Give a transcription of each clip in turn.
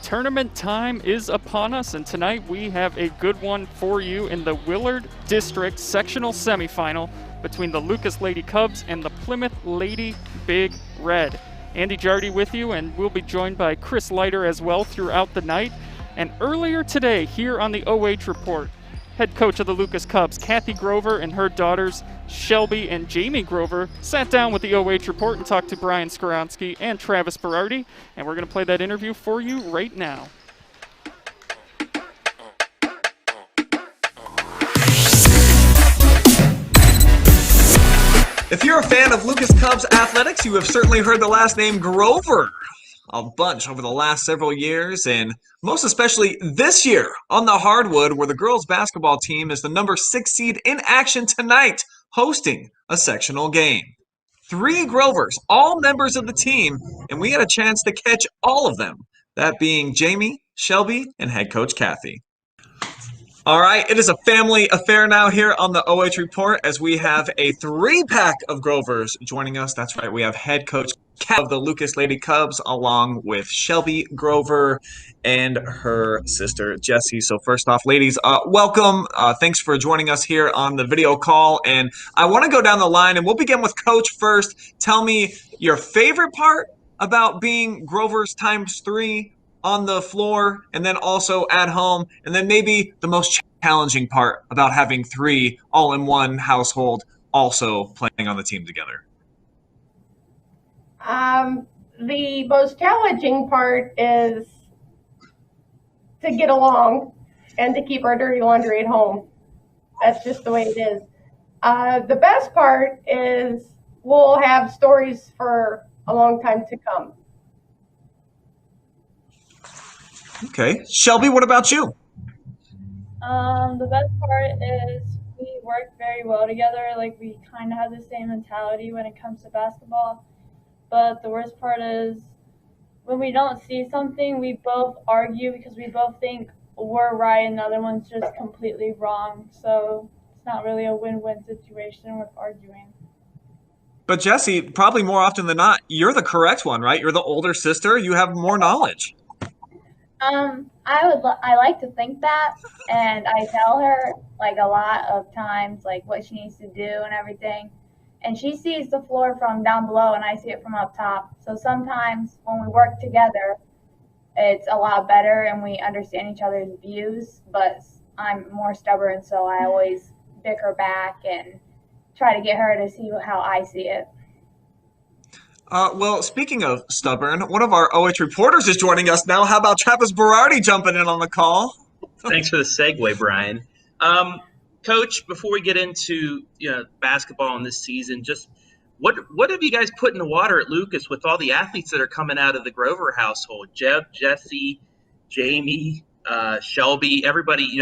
tournament time is upon us, and tonight we have a good one for you in the Willard District Sectional Semifinal between the Lucas Lady Cubs and the Plymouth Lady Big Red. Andy Jardy with you, and we'll be joined by Chris Leiter as well throughout the night. And earlier today, here on the OH Report, head coach of the Lucas Cubs, Kathy Grover, and her daughters, Shelby and Jamie Grover, sat down with the OH Report and talked to Brian Skoronsky and Travis Berardi, and we're going to play that interview for you right now. If you're a fan of Lucas Cubs athletics, you have certainly heard the last name Grover a bunch over the last several years, and most especially this year on the hardwood, where the girls basketball team is the number 6 seed in action tonight, hosting a sectional game. 3 Grovers, all members of the team, and we had a chance to catch all of them, that being Jamie, Shelby, and head coach Kathy. All right, it is a family affair now here on the OH Report, as we have a 3-pack of Grovers joining us. That's right, we have head coach of the Lucas Lady Cubs, along with Shelby Grover and her sister Jessie. So first off, ladies, welcome. Thanks for joining us here on the video call. And I want to go down the line, and we'll begin with Coach first. Tell me your favorite part about being Grover's times 3 on the floor, and then also at home, and then maybe the most challenging part about having 3 all in one household also playing on the team together. The most challenging part is to get along and to keep our dirty laundry at home. That's just the way it is. The best part is we'll have stories for a long time to come. Okay. Shelby, what about you? The best part is we work very well together. Like, we kind of have the same mentality when it comes to basketball. But the worst part is when we don't see something, we both argue because we both think we're right and the other one's just completely wrong. So it's not really a win-win situation with arguing. But Jessie, probably more often than not, you're the correct one, right? You're the older sister. You have more knowledge. I like to think that, and I tell her like a lot of times like what she needs to do and everything. And she sees the floor from down below and I see it from up top. So sometimes when we work together, it's a lot better and we understand each other's views, but I'm more stubborn, so I always bicker back and try to get her to see how I see it. Well, speaking of stubborn, one of our OH reporters is joining us now. How about Travis Berardi jumping in on the call? Thanks for the segue, Brian. Coach, before we get into basketball in this season, just what have you guys put in the water at Lucas with all the athletes that are coming out of the Grover household? Jeb, Jessie, Jamie, Shelby, everybody,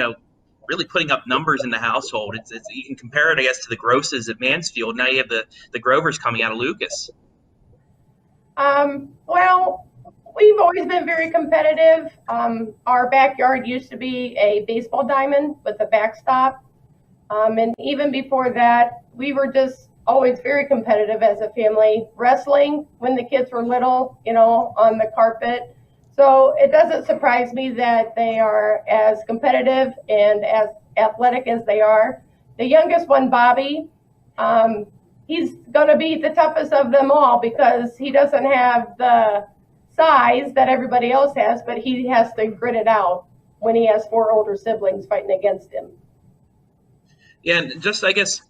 really putting up numbers in the household. It's you can compare it, I guess, to the Grosses at Mansfield. Now you have the Grovers coming out of Lucas. Well, we've always been very competitive. Our backyard used to be a baseball diamond with a backstop. And even before that, we were just always very competitive as a family. Wrestling when the kids were little, on the carpet. So it doesn't surprise me that they are as competitive and as athletic as they are. The youngest one, Bobby, he's going to be the toughest of them all because he doesn't have the size that everybody else has, but he has to grit it out when he has 4 older siblings fighting against him. Yeah, and just, I guess,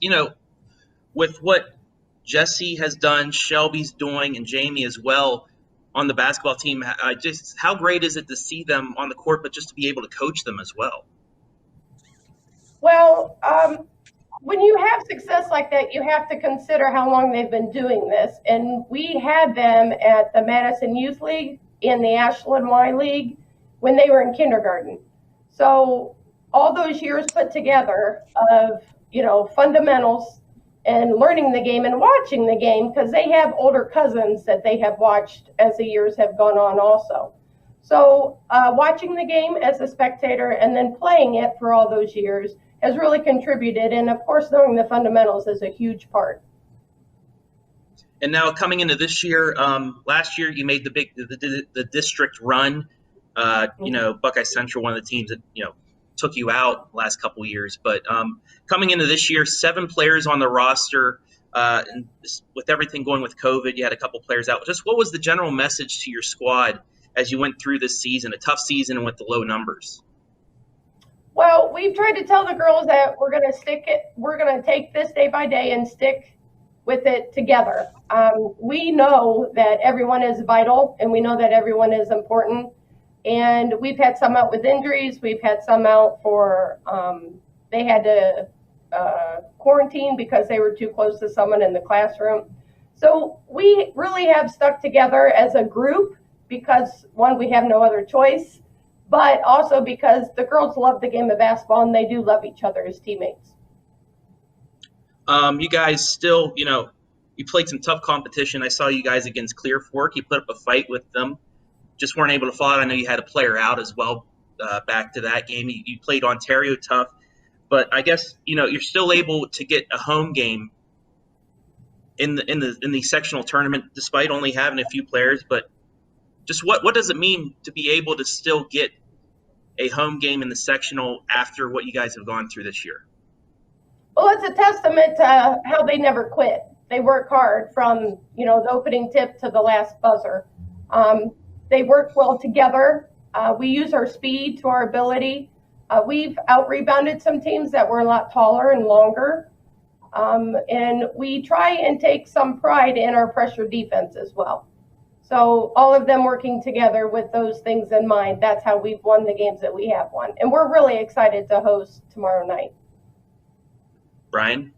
with what Jessie has done, Shelby's doing, and Jamie as well on the basketball team, just how great is it to see them on the court, but just to be able to coach them as well? Well, when you have success like that, you have to consider how long they've been doing this. And we had them at the Madison Youth League and the Ashland Y League when they were in kindergarten. So all those years put together of, fundamentals and learning the game and watching the game, because they have older cousins that they have watched as the years have gone on also. So watching the game as a spectator and then playing it for all those years has really contributed. And of course, knowing the fundamentals is a huge part. And now coming into this year, last year you made the district run. Buckeye Central, one of the teams that took you out the last couple of years. But coming into this year, 7 players on the roster. And with everything going with COVID, you had a couple players out. Just what was the general message to your squad as you went through this season, a tough season with the low numbers? Well, we've tried to tell the girls that we're going to take this day by day and stick with it together. We know that everyone is vital, and we know that everyone is important. And we've had some out with injuries. We've had some out for they had to quarantine because they were too close to someone in the classroom. So we really have stuck together as a group because, one, we have no other choice, but also because the girls love the game of basketball and they do love each other as teammates. You guys still, you played some tough competition. I saw you guys against Clear Fork. You put up a fight with them. Just weren't able to follow. I know you had a player out as well back to that game. You played Ontario tough. But I guess, you're still able to get a home game in the sectional tournament despite only having a few players. But just what does it mean to be able to still get a home game in the sectional after what you guys have gone through this year? Well, it's a testament to how they never quit. They work hard from, the opening tip to the last buzzer. They work well together. We use our speed to our ability. We've out-rebounded some teams that were a lot taller and longer. And we try and take some pride in our pressure defense as well. So all of them working together with those things in mind, that's how we've won the games that we have won. And we're really excited to host tomorrow night. Brian?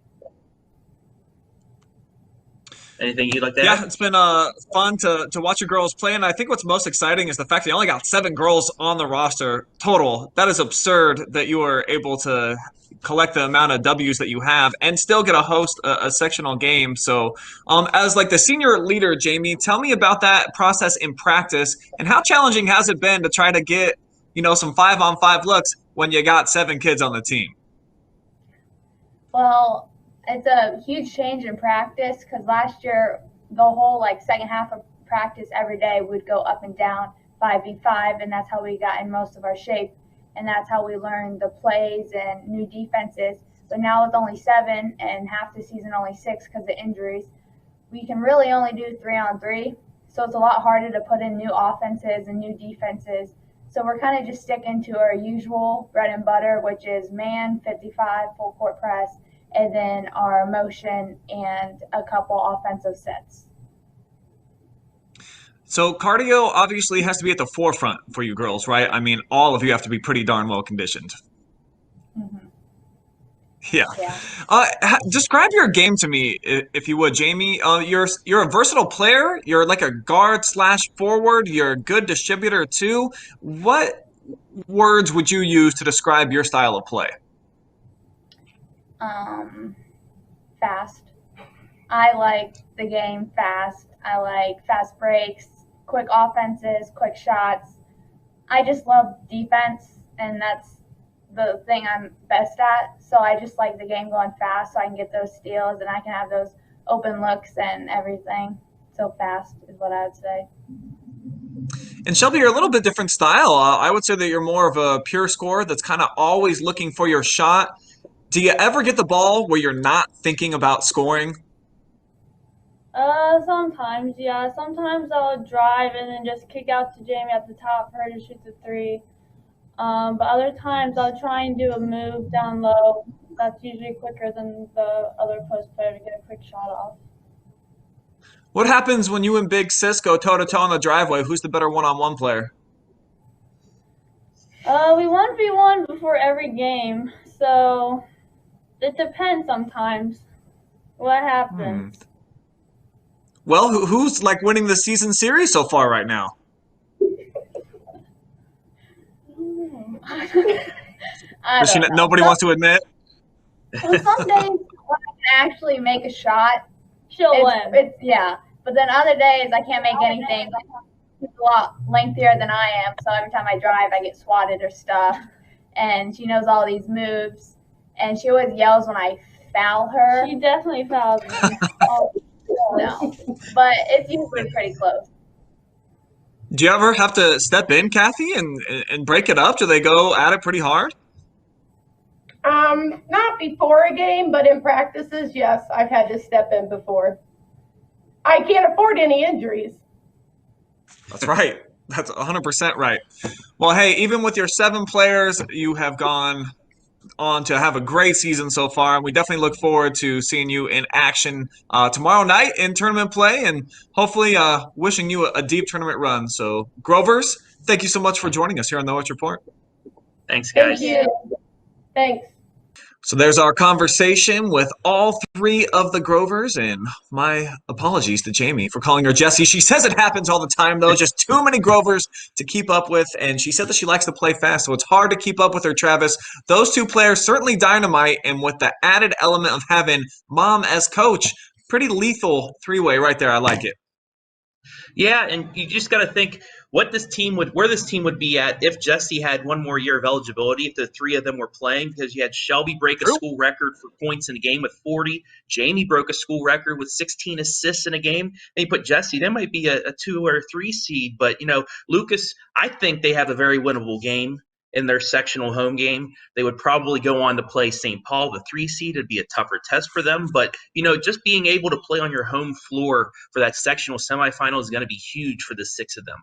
Anything you'd like to add? Yeah, it's been fun to watch your girls play, and I think what's most exciting is the fact that you only got 7 girls on the roster total. That is absurd that you were able to collect the amount of W's that you have and still get to host a sectional game. So as like the senior leader, Jamie, tell me about that process in practice and how challenging has it been to try to get, some 5-on-5 looks when you got 7 kids on the team? Well, it's a huge change in practice because last year the whole second half of practice every day would go up and down 5v5, and that's how we got in most of our shape, and that's how we learned the plays and new defenses. But now with only 7 and half the season only 6 because of injuries, we can really only do 3-on-3. So it's a lot harder to put in new offenses and new defenses. So we're kind of just sticking to our usual bread and butter, which is man, 55, full court press, and then our motion and a couple offensive sets. So cardio obviously has to be at the forefront for you girls, right? I mean, all of you have to be pretty darn well conditioned. Mm-hmm. Yeah. Describe your game to me, if you would, Jamie. You're a versatile player. You're like a guard/forward. You're a good distributor too. What words would you use to describe your style of play? Fast. I like the game fast. I like fast breaks, quick offenses, quick shots. I just love defense, and that's the thing I'm best at. So I just like the game going fast so I can get those steals and I can have those open looks and everything. So fast is what I would say. And Shelby, you're a little bit different style. I would say that you're more of a pure scorer that's kind of always looking for your shot. Do you ever get the ball where you're not thinking about scoring? Sometimes, yeah. Sometimes I'll drive and then just kick out to Jamie at the top for her to shoot the 3. But other times I'll try and do a move down low. That's usually quicker than the other post player to get a quick shot off. What happens when you and Big Sis go toe-to-toe on the driveway? Who's the better one-on-one player? We 1v1 before every game, so it depends sometimes what happens. Well, who's winning the season series so far right now? Nobody wants to admit. Well, some days when I can actually make a shot, She'll win. But then other days I can't make anything. She's a lot lengthier than I am, so every time I drive, I get swatted or stuff. And she knows all these moves, and she always yells when I foul her. She definitely fouls me. No, but it's usually pretty close. Do you ever have to step in, Kathy, and break it up? Do they go at it pretty hard? Not before a game, but in practices, yes, I've had to step in before. I can't afford any injuries. That's right. That's 100% right. Well, hey, even with your 7 players, you have gone on to have a great season so far, and we definitely look forward to seeing you in action tomorrow night in tournament play, and hopefully wishing you a deep tournament run. So, Grovers, thank you so much for joining us here on the Oach Report. Thanks, Thank guys. you. Thanks. So there's our conversation with all 3 of the Grovers, and my apologies to Jamie for calling her Jessie. She says it happens all the time, though. Just too many Grovers to keep up with, and she said that she likes to play fast, so it's hard to keep up with her, Travis. Those 2 players certainly dynamite, and with the added element of having Mom as coach, pretty lethal 3-way right there. I like it. Yeah, and you just got to think where this team would be at if Jesse had one more year of eligibility, if the 3 of them were playing, because you had Shelby break a school record for points in a game with 40. Jamie broke a school record with 16 assists in a game. And you put Jesse, that might be a 2 or 3 seed. But, Lucas, I think they have a very winnable game in their sectional home game. They would probably go on to play St. Paul, the 3 seed. It'd be a tougher test for them. But, just being able to play on your home floor for that sectional semifinal is going to be huge for the 6 of them.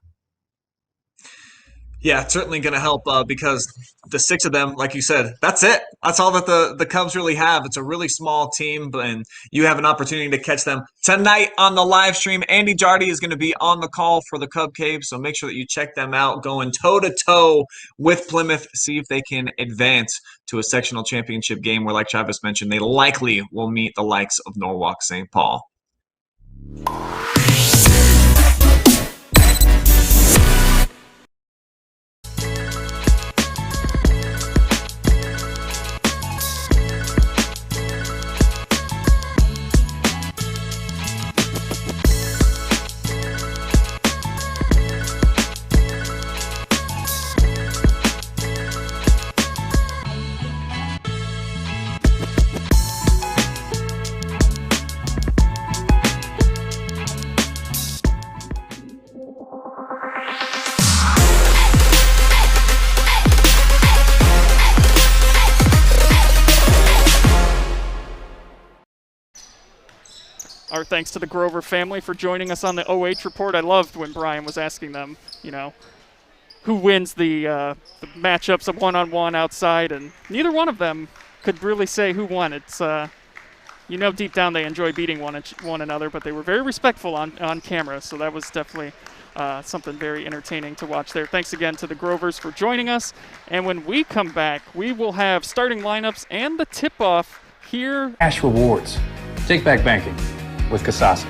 Yeah, it's certainly going to help because the 6 of them, like you said, that's it. That's all that the Cubs really have. It's a really small team, and you have an opportunity to catch them tonight on the live stream. Andy Jardy is going to be on the call for the Cub Cave, so make sure that you check them out, going toe-to-toe with Plymouth, see if they can advance to a sectional championship game where, like Travis mentioned, they likely will meet the likes of Norwalk St. Paul. Our thanks to the Grover family for joining us on the OH Report. I loved when Brian was asking them, who wins the matchups of one-on-one outside, and neither one of them could really say who won. It's, deep down they enjoy beating one another, but they were very respectful on camera, so that was definitely something very entertaining to watch there. Thanks again to the Grovers for joining us, and when we come back, we will have starting lineups and the tip-off here. Cash rewards. Take back banking with Kasasa.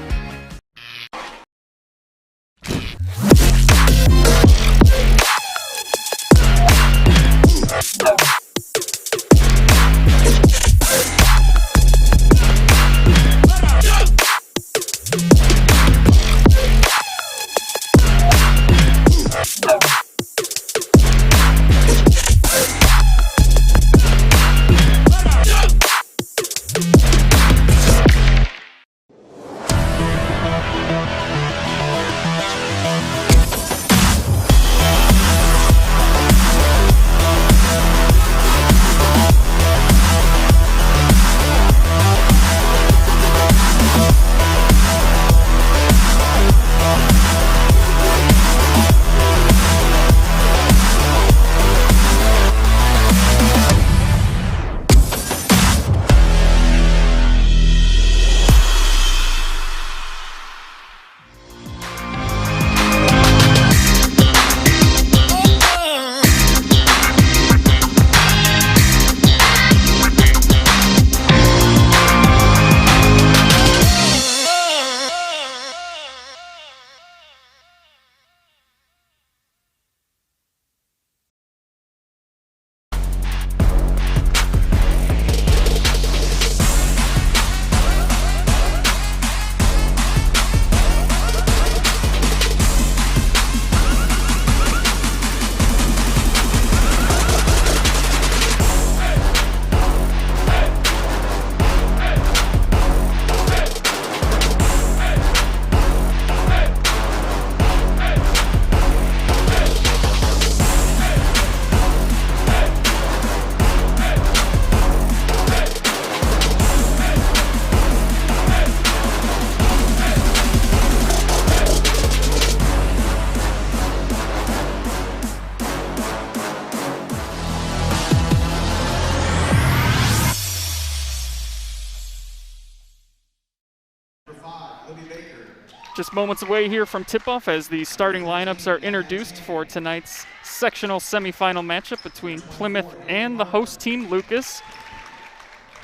Just moments away here from tip-off as the starting lineups are introduced for tonight's sectional semifinal matchup between Plymouth and the host team, Lucas.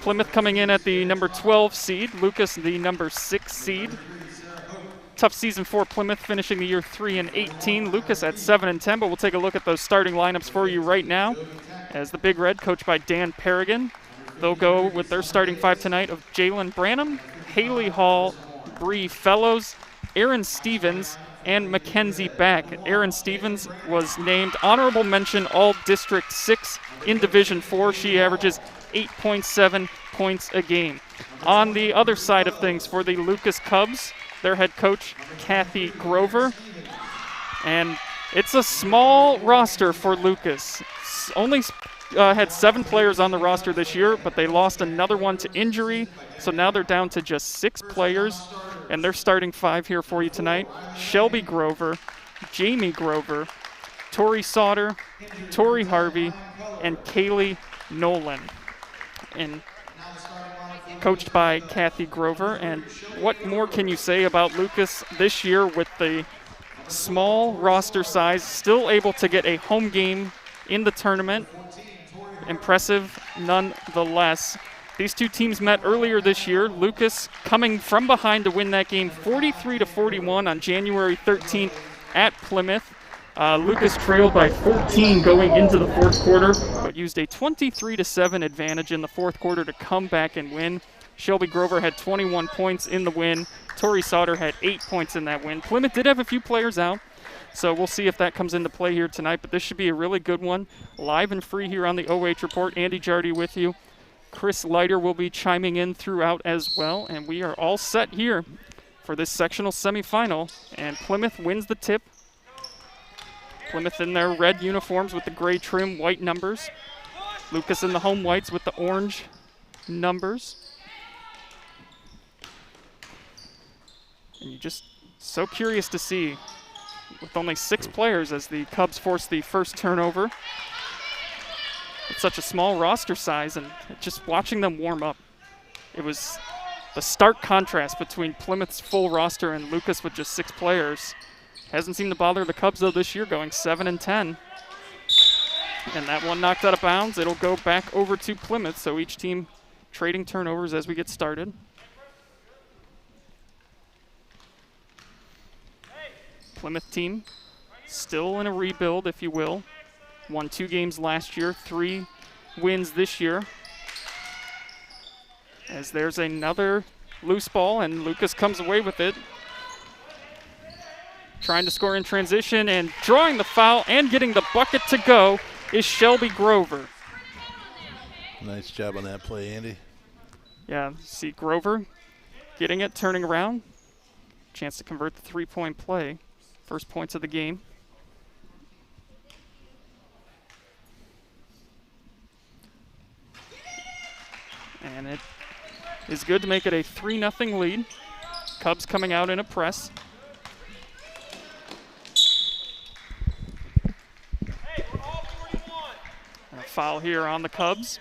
Plymouth coming in at the number 12 seed, Lucas the number 6 seed. Tough season for Plymouth, finishing the year 3-18. Lucas at 7-10, but we'll take a look at those starting lineups for you right now. As the Big Red, coached by Dan Paragon, they'll go with their starting five tonight of Jalen Branham, Haley Hall, Bree Fellows, Aaron Stevens, and Mackenzie Back. Aaron Stevens was named honorable mention all District 6 in Division IV. She averages 8.7 points a game. On the other side of things for the Lucas Cubs, their head coach, Kathy Grover. And it's a small roster for Lucas. Only had 7 players on the roster this year, but they lost another one to injury, so now they're down to just 6 players. And they're starting 5 here for you tonight. Shelby Grover, Jamie Grover, Tori Sauter, Tori Harvey, and Kaylee Nolan. And coached by Kathy Grover. And what more can you say about Lucas this year with the small roster size, still able to get a home game in the tournament? Impressive nonetheless. These two teams met earlier this year. Lucas coming from behind to win that game 43-41 on January 13th at Plymouth. Lucas trailed by 14 going into the fourth quarter, but used a 23-7 advantage in the fourth quarter to come back and win. Shelby Grover had 21 points in the win. Tori Sauter had 8 points in that win. Plymouth did have a few players out, so we'll see if that comes into play here tonight, but this should be a really good one. Live and free here on the OH Report. Andy Jardy with you. Chris Leiter will be chiming in throughout as well, and we are all set here for this sectional semifinal, and Plymouth wins the tip. Plymouth in their red uniforms with the gray trim, white numbers. Lucas in the home whites with the orange numbers. And you're just so curious to see, with only 6 players as the Cubs force the first turnover. It's such a small roster size, and just watching them warm up, it was the stark contrast between Plymouth's full roster and Lucas with just 6 players. Hasn't seemed to bother the Cubs, though, this year, going 7-10. And that one knocked out of bounds. It'll go back over to Plymouth, so each team trading turnovers as we get started. Plymouth team still in a rebuild, if you will. Won 2 games last year, 3 wins this year. As there's another loose ball, and Lucas comes away with it. Trying to score in transition, and drawing the foul and getting the bucket to go is Shelby Grover. Nice job on that play, Andy. Yeah, see Grover getting it, turning around. Chance to convert the 3-point play. First points of the game. And it is good to make it a 3-0 lead. Cubs coming out in a press. And a foul here on the Cubs.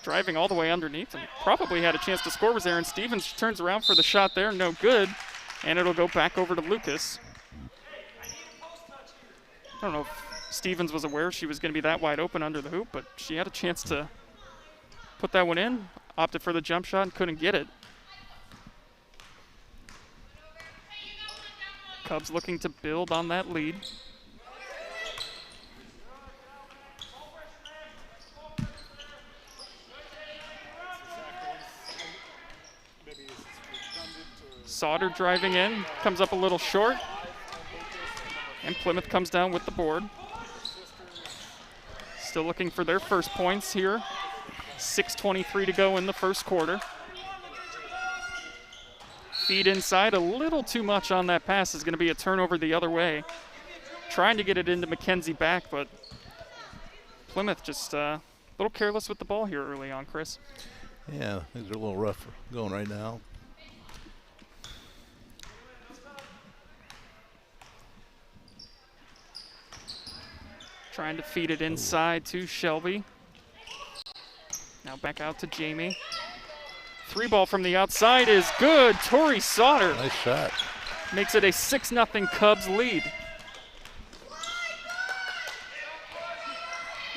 Driving all the way underneath and probably had a chance to score was Aaron Stevens. She turns around for the shot there, no good. And it'll go back over to Lucas. I don't know if Stevens was aware she was going to be that wide open under the hoop, but she had a chance to put that one in. Opted for the jump shot and couldn't get it. Cubs looking to build on that lead. Sauter driving in, comes up a little short, and Plymouth comes down with the board. Still looking for their first points here. 6:23 to go in the first quarter. Feed inside, a little too much on that pass. Is going to be a turnover the other way. Trying to get it into Mackenzie Back, but Plymouth just a little careless with the ball here early on, Chris. Yeah, things are a little rough going right now. Trying to feed it inside to Shelby. Now back out to Jamie. 3 ball from the outside is good. Tori Sauter. Nice shot. Makes it a 6-0 Cubs lead.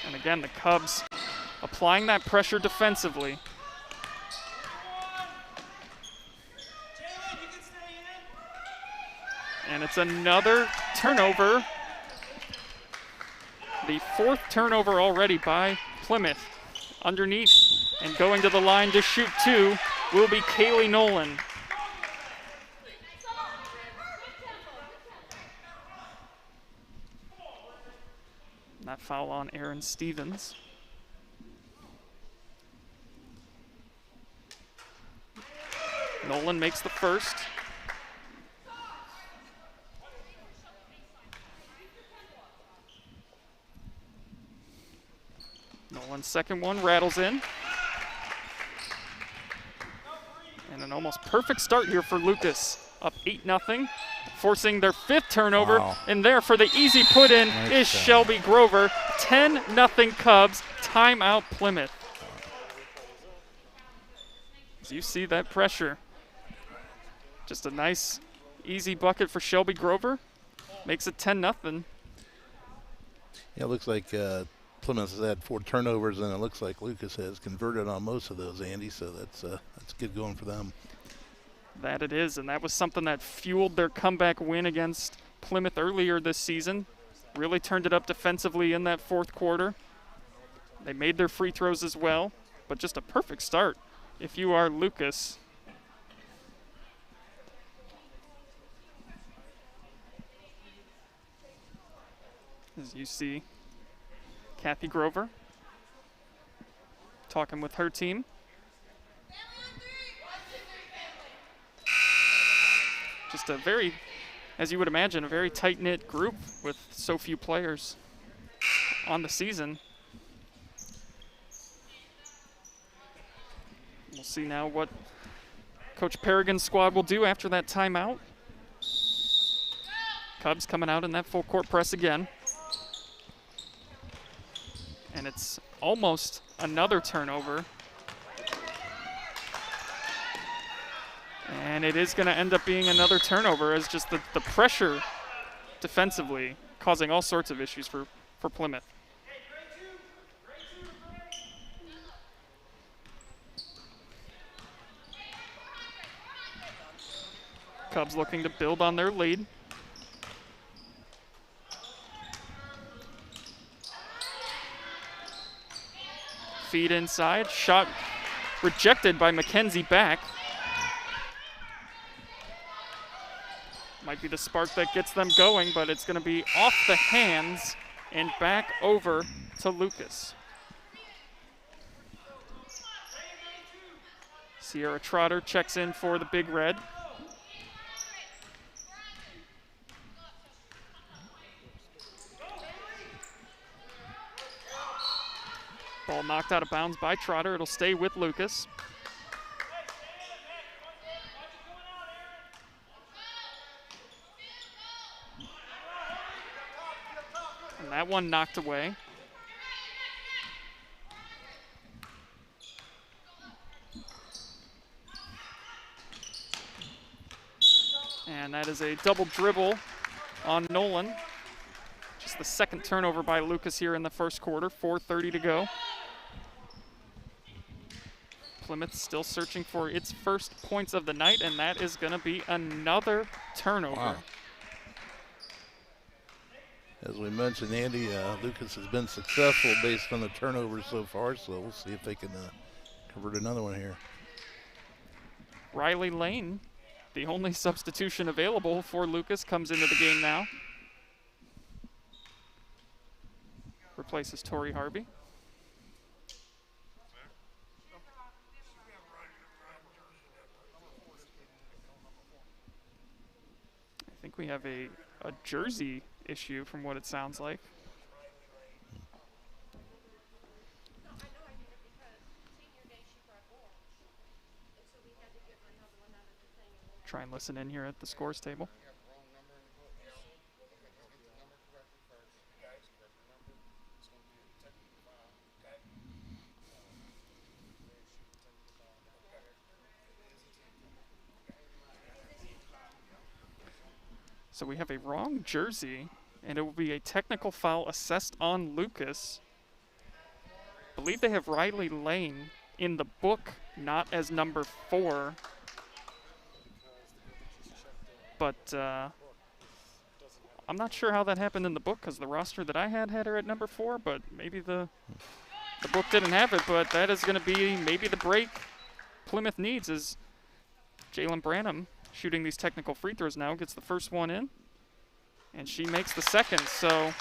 And again, the Cubs applying that pressure defensively. And it's another turnover. The 4th turnover already by Plymouth. Underneath and going to the line to shoot 2 will be Kaylee Nolan. That foul on Aaron Stevens. Nolan makes the first. Nolan's second one rattles in. And an almost perfect start here for Lucas. Up 8-0, forcing their 5th turnover. Wow. And there for the easy put in is Shelby Grover. 10-0 Cubs, timeout Plymouth. As you see that pressure. Just a nice, easy bucket for Shelby Grover. Makes it 10-0. Yeah, it looks like Plymouth has had 4 turnovers, and it looks like Lucas has converted on most of those, Andy, so that's good going for them. That it is, and that was something that fueled their comeback win against Plymouth earlier this season. Really turned it up defensively in that 4th quarter. They made their free throws as well, but just a perfect start if you are Lucas. As you see Kathy Grover talking with her team. Just a very, as you would imagine, a very tight-knit group with so few players on the season. We'll see now what Coach Paragon's squad will do after that timeout. Cubs coming out in that full court press again. And it's almost another turnover. And it is going to end up being another turnover as just the pressure defensively causing all sorts of issues for Plymouth. Cubs looking to build on their lead. Feed inside, shot rejected by Mackenzie Back. Might be the spark that gets them going, but it's going to be off the hands and back over to Lucas. Sierra Trotter checks in for the Big Red. Ball knocked out of bounds by Trotter. It'll stay with Lucas. And that one knocked away. And that is a double dribble on Nolan. Just the 2nd turnover by Lucas here in the 1st quarter. 4:30 to go. Plymouth still searching for its first points of the night, and that is going to be another turnover. Wow. As we mentioned, Andy, Lucas has been successful based on the turnovers so far, so we'll see if they can convert another one here. Riley Lane, the only substitution available for Lucas, comes into the game now. Replaces Tori Harvey. I think we have a jersey issue from what it sounds like. Try and listen in here at the scores table. So we have a wrong jersey, and it will be a technical foul assessed on Lucas. I believe they have Riley Lane in the book, not as number 4. But I'm not sure how that happened in the book, because the roster that I had her at number 4, but maybe the book didn't have it. But that is going to be maybe the break Plymouth needs, is Jalen Branham shooting these technical free throws now, gets the first one in, and she makes the second. So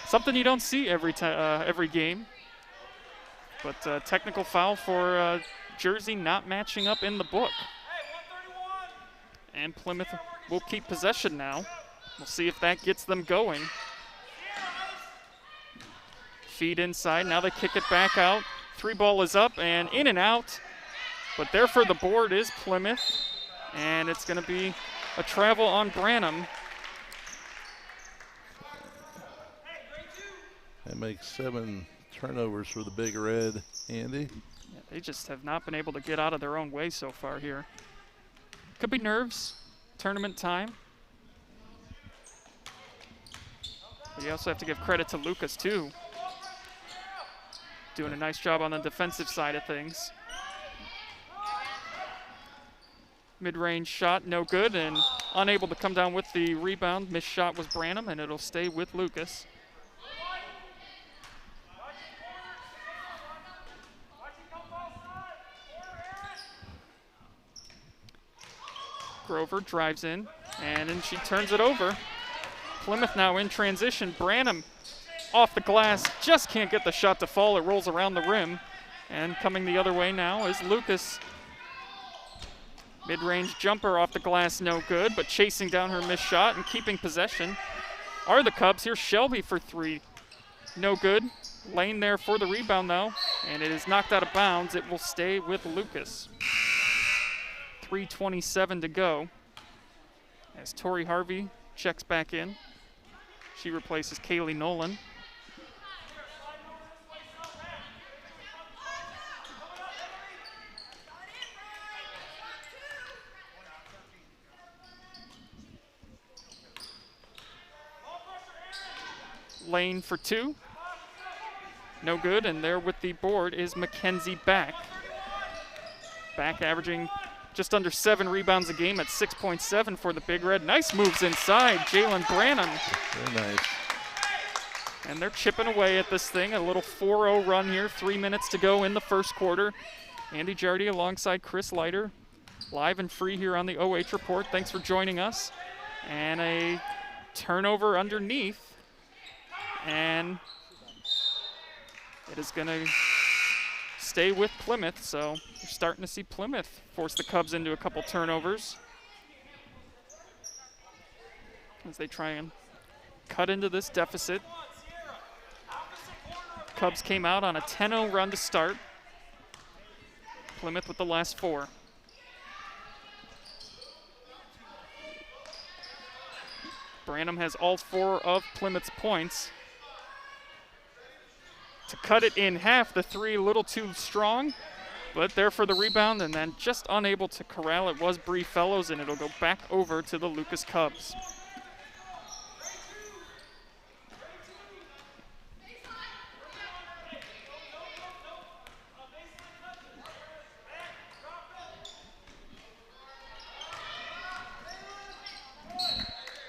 something you don't see every game. But technical foul for jersey not matching up in the book. And Plymouth will keep possession now. We'll see if that gets them going. Feed inside, now they kick it back out. 3 ball is up and in and out. But there for the board is Plymouth. And it's going to be a travel on Branham. That makes 7 turnovers for the Big Red, Andy. Yeah, they just have not been able to get out of their own way so far here. Could be nerves, tournament time. But you also have to give credit to Lucas too. Doing a nice job on the defensive side of things. Mid-range shot, no good, and unable to come down with the rebound. Missed shot was Branham, and it'll stay with Lucas. Grover drives in, and then she turns it over. Plymouth now in transition. Branham off the glass, just can't get the shot to fall. It rolls around the rim, and coming the other way now is Lucas. Mid-range jumper off the glass, no good, but chasing down her missed shot and keeping possession are the Cubs. Here's Shelby for 3, no good. Lane there for the rebound though, and it is knocked out of bounds. It will stay with Lucas. 3:27 to go as Tori Harvey checks back in. She replaces Kaylee Nolan. Lane for 2. No good, and there with the board is Mackenzie Back. Back averaging just under 7 rebounds a game at 6.7 for the Big Red. Nice moves inside, Jalen Branham. Very nice. And they're chipping away at this thing. A little 4-0 run here, 3 minutes to go in the first quarter. Andy Jardy alongside Chris Leiter, live and free here on the OH Report. Thanks for joining us. And a turnover underneath. And it is going to stay with Plymouth, so you're starting to see Plymouth force the Cubs into a couple turnovers as they try and cut into this deficit. Cubs came out on a 10-0 run to start. Plymouth with the last 4. Branham has all 4 of Plymouth's points. To cut it in half, the 3 a little too strong, but there for the rebound, and then just unable to corral it was Bree Fellows, and it'll go back over to the Lucas Cubs.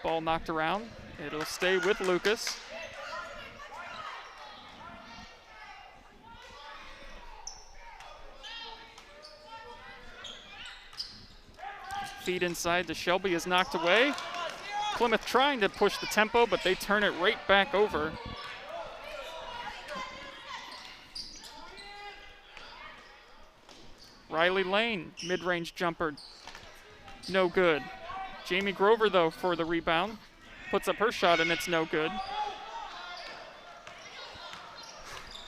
Ball knocked around. It'll stay with Lucas. Feed inside to Shelby is knocked away. Plymouth trying to push the tempo, but they turn it right back over. Riley Lane, mid-range jumper, no good. Jamie Grover, though, for the rebound. Puts up her shot, and it's no good.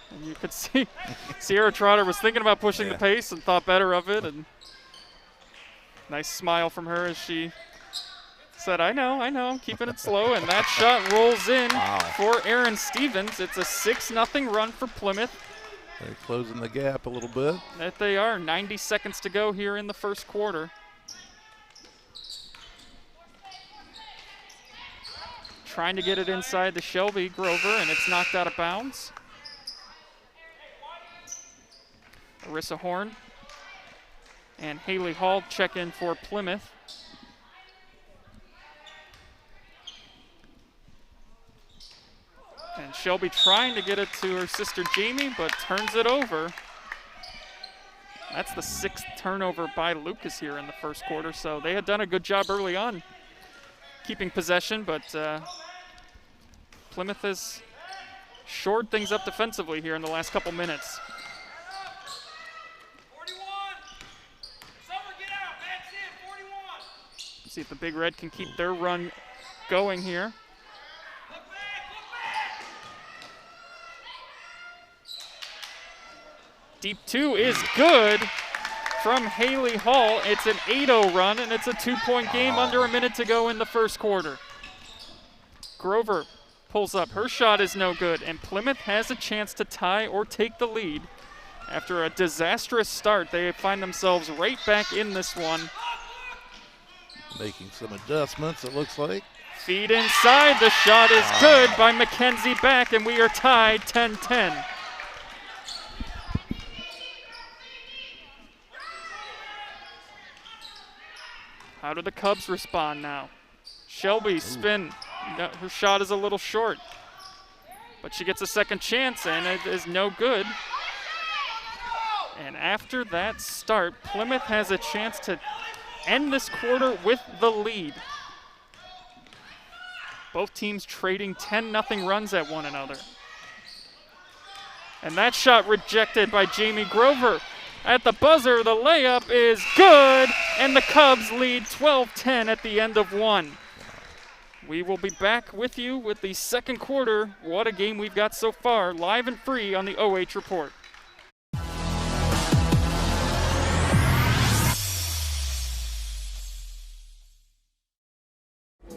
And you could see Sierra Trotter was thinking about pushing the pace and thought better of it. And nice smile from her as she said, I know, I'm keeping it slow. And that shot rolls in for Aaron Stevens. It's a 6-0 run for Plymouth. They're closing the gap a little bit. That they are. 90 seconds to go here in the first quarter. trying to get it inside to Shelby Grover, and it's knocked out of bounds. Arissa Horn and Haley Hall check in for Plymouth. And Shelby trying to get it to her sister Jamie, but turns it over. That's the 6th turnover by Lucas here in the first quarter, so they had done a good job early on keeping possession, but Plymouth has shored things up defensively here in the last couple minutes. 41. Summer, get out. That's it. 41. See if the Big Red can keep their run going here. Look back. Look back. Deep 2 is good from Haley Hall. It's an 8-0 run, and it's a 2-point game under a minute to go in the first quarter. Grover pulls up. Her shot is no good, and Plymouth has a chance to tie or take the lead. After a disastrous start, they find themselves right back in this one. Making some adjustments, it looks like. Feed inside. The shot is good by Mackenzie Back, and we are tied 10-10. How do the Cubs respond now? Shelby spin. No, her shot is a little short, but she gets a second chance, and it is no good. And after that start, Plymouth has a chance to end this quarter with the lead. Both teams trading 10-0 runs at one another. And that shot rejected by Jamie Grover. At the buzzer, the layup is good, and the Cubs lead 12-10 at the end of one. We will be back with you with the second quarter. What a game we've got so far, live and free on the OH Report.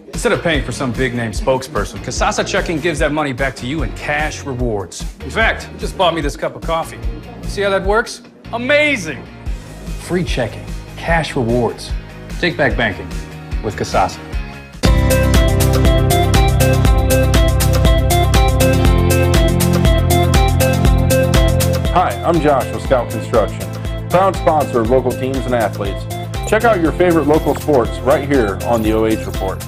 Instead of paying for some big-name spokesperson, Kasasa Checking gives that money back to you in cash rewards. In fact, it just bought me this cup of coffee. See how that works? Amazing! Free checking, cash rewards. Take back banking with Kasasa. Hi, I'm Josh with Scout Construction, proud sponsor of local teams and athletes. Check out your favorite local sports right here on the OH Report.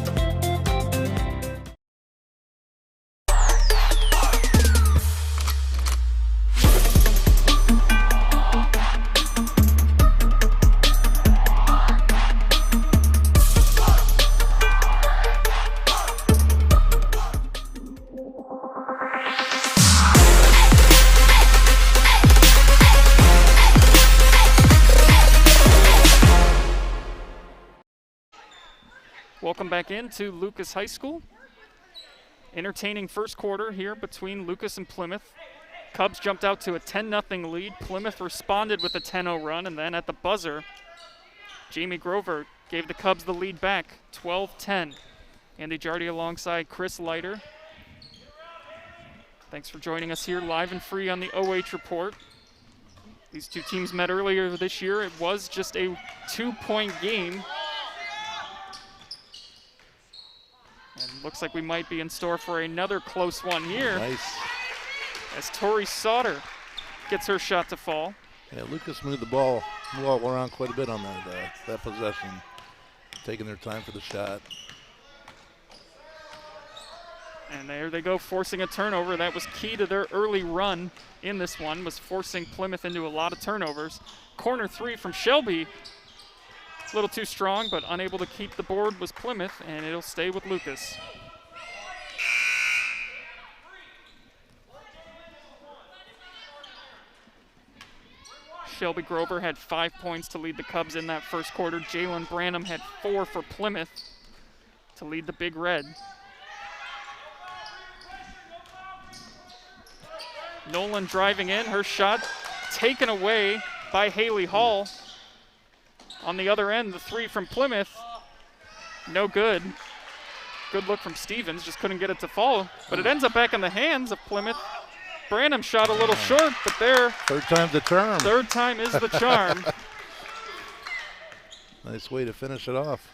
Welcome back into Lucas High School. Entertaining first quarter here between Lucas and Plymouth. Cubs jumped out to a 10-0 lead. Plymouth responded with a 10-0 run, and then at the buzzer, Jamie Grover gave the Cubs the lead back, 12-10. Andy Jardy alongside Chris Leiter. Thanks for joining us here live and free on the OH Report. These two teams met earlier this year. It was just a 2-point game. And looks like we might be in store for another close one here. Nice. As Tori Sauter gets her shot to fall. Yeah, Lucas moved the ball around quite a bit on that possession, taking their time for the shot. And there they go, forcing a turnover. That was key to their early run in this one, was forcing Plymouth into a lot of turnovers. Corner three from Shelby. A little too strong, but unable to keep the board was Plymouth, and it'll stay with Lucas. Shelby Grover had 5 points to lead the Cubs in that first quarter. Jalen Branham had 4 for Plymouth to lead the Big Red. Nolan driving in, her shot taken away by Haley Hall. On the other end, the three from Plymouth, no good. Good look from Stevens, just couldn't get it to fall. But it ends up back in the hands of Plymouth. Branham shot a little short, but there. Third time's the charm. Third time is the charm. Nice way to finish it off.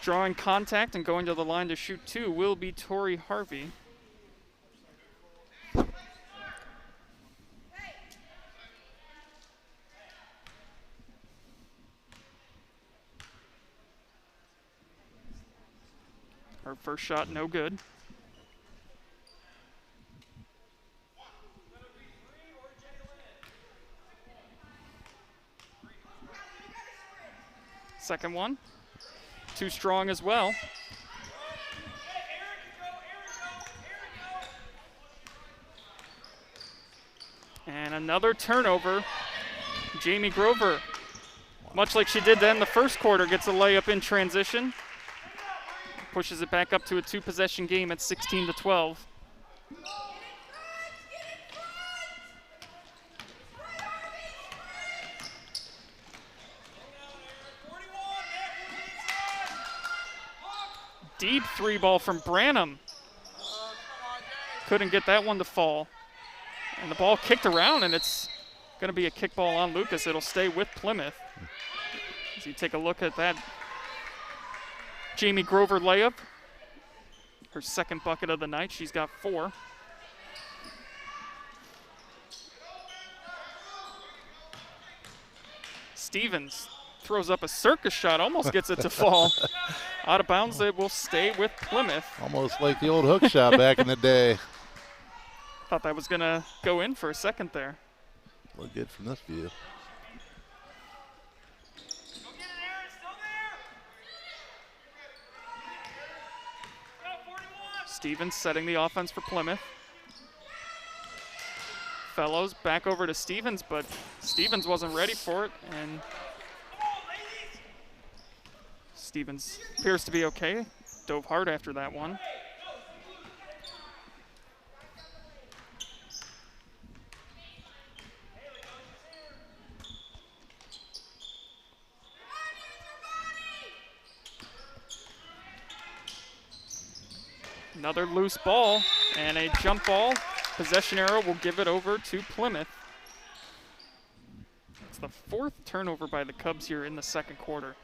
Drawing contact and going to the line to shoot 2 will be Tori Harvey. Her first shot, no good. Second one, too strong as well. And another turnover. Jamie Grover, much like she did then the first quarter, gets a layup in transition. Pushes it back up to a 2-possession game at 16-12. Deep 3-ball from Branham. Couldn't get that one to fall. And the ball kicked around, and it's going to be a kickball on Lucas. It'll stay with Plymouth. As you take a look at that Jamie Grover layup, her second bucket of the night. She's got 4. Stevens throws up a circus shot, almost gets it to fall. Out of bounds, it will stay with Plymouth. Almost like the old hook shot back in the day. Thought that was going to go in for a second there. Look good from this view. Stevens setting the offense for Plymouth. Fellows back over to Stevens, but Stevens wasn't ready for it, and Stevens appears to be okay. Dove hard after that one. Another loose ball and a jump ball. Possession arrow will give it over to Plymouth. It's the 4th turnover by the Cubs here in the second quarter.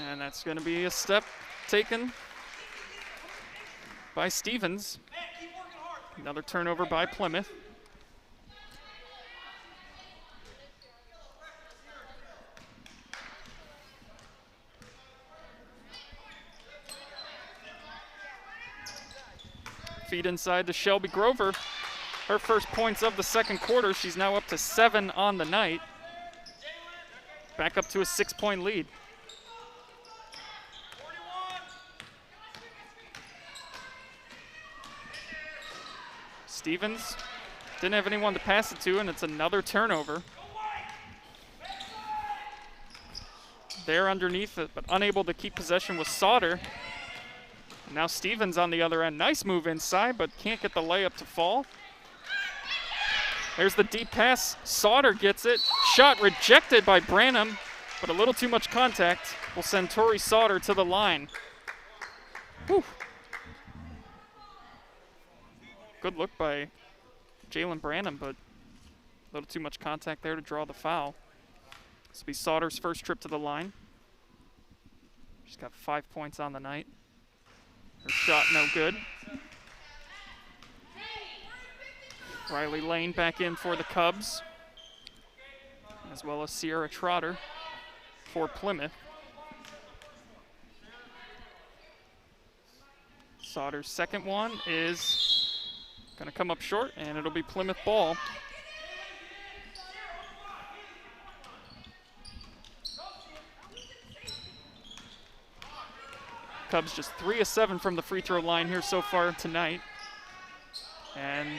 And that's going to be a step taken by Stevens. Another turnover by Plymouth. Feed inside to Shelby Grover. Her first points of the second quarter. She's now up to 7 on the night. Back up to a 6-point lead. Stevens didn't have anyone to pass it to, and it's another turnover. There underneath it, but unable to keep possession with Sauter. Now Stevens on the other end. Nice move inside, but can't get the layup to fall. There's the deep pass. Sauter gets it. Shot rejected by Branham, but a little too much contact will send Tori Sauter to the line. Whew. Good look by Jalen Branham, but a little too much contact there to draw the foul. This will be Sauter's first trip to the line. She's got 5 points on the night. Her shot no good. Riley Lane back in for the Cubs, as well as Sierra Trotter for Plymouth. Sauter's second one is going to come up short, and it'll be Plymouth ball. Cubs just 3 of 7 from the free throw line here so far tonight. And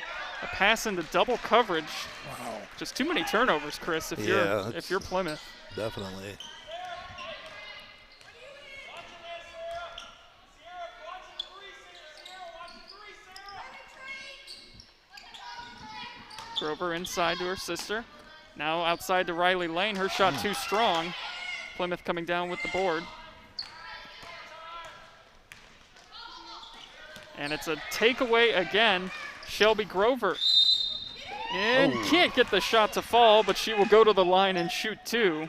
a pass into double coverage. Wow. Just too many turnovers, Chris, if you're Plymouth. Definitely. Grover inside to her sister. Now outside to Riley Lane. Her shot too strong. Plymouth coming down with the board. And it's a takeaway again. Shelby Grover. And can't get the shot to fall, but she will go to the line and shoot 2.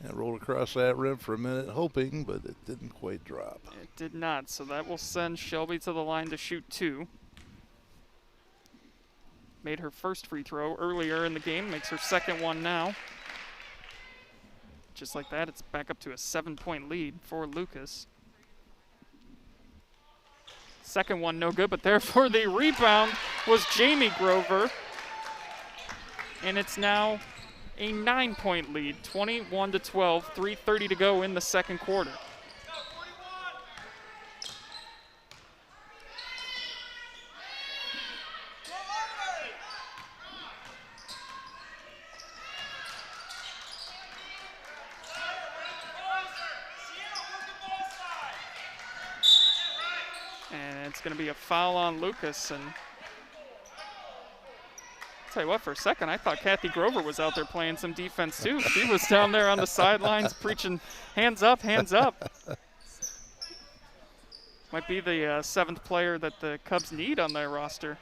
And rolled across that rim for a minute, hoping, but it didn't quite drop. It did not, so that will send Shelby to the line to shoot 2. Made her first free throw earlier in the game, makes her second one now. Just like that, it's back up to a 7-point lead for Lucas. Second one no good, but therefore the rebound was Jamie Grover. And it's now a 9-point lead, 21-12, 3:30 to go in the second quarter. And it's going to be a foul on Lucas. And I'll tell you what, for a second, I thought Kathy Grover was out there playing some defense too. She was down there on the sidelines preaching, hands up, hands up. Might be the 7th player that the Cubs need on their roster.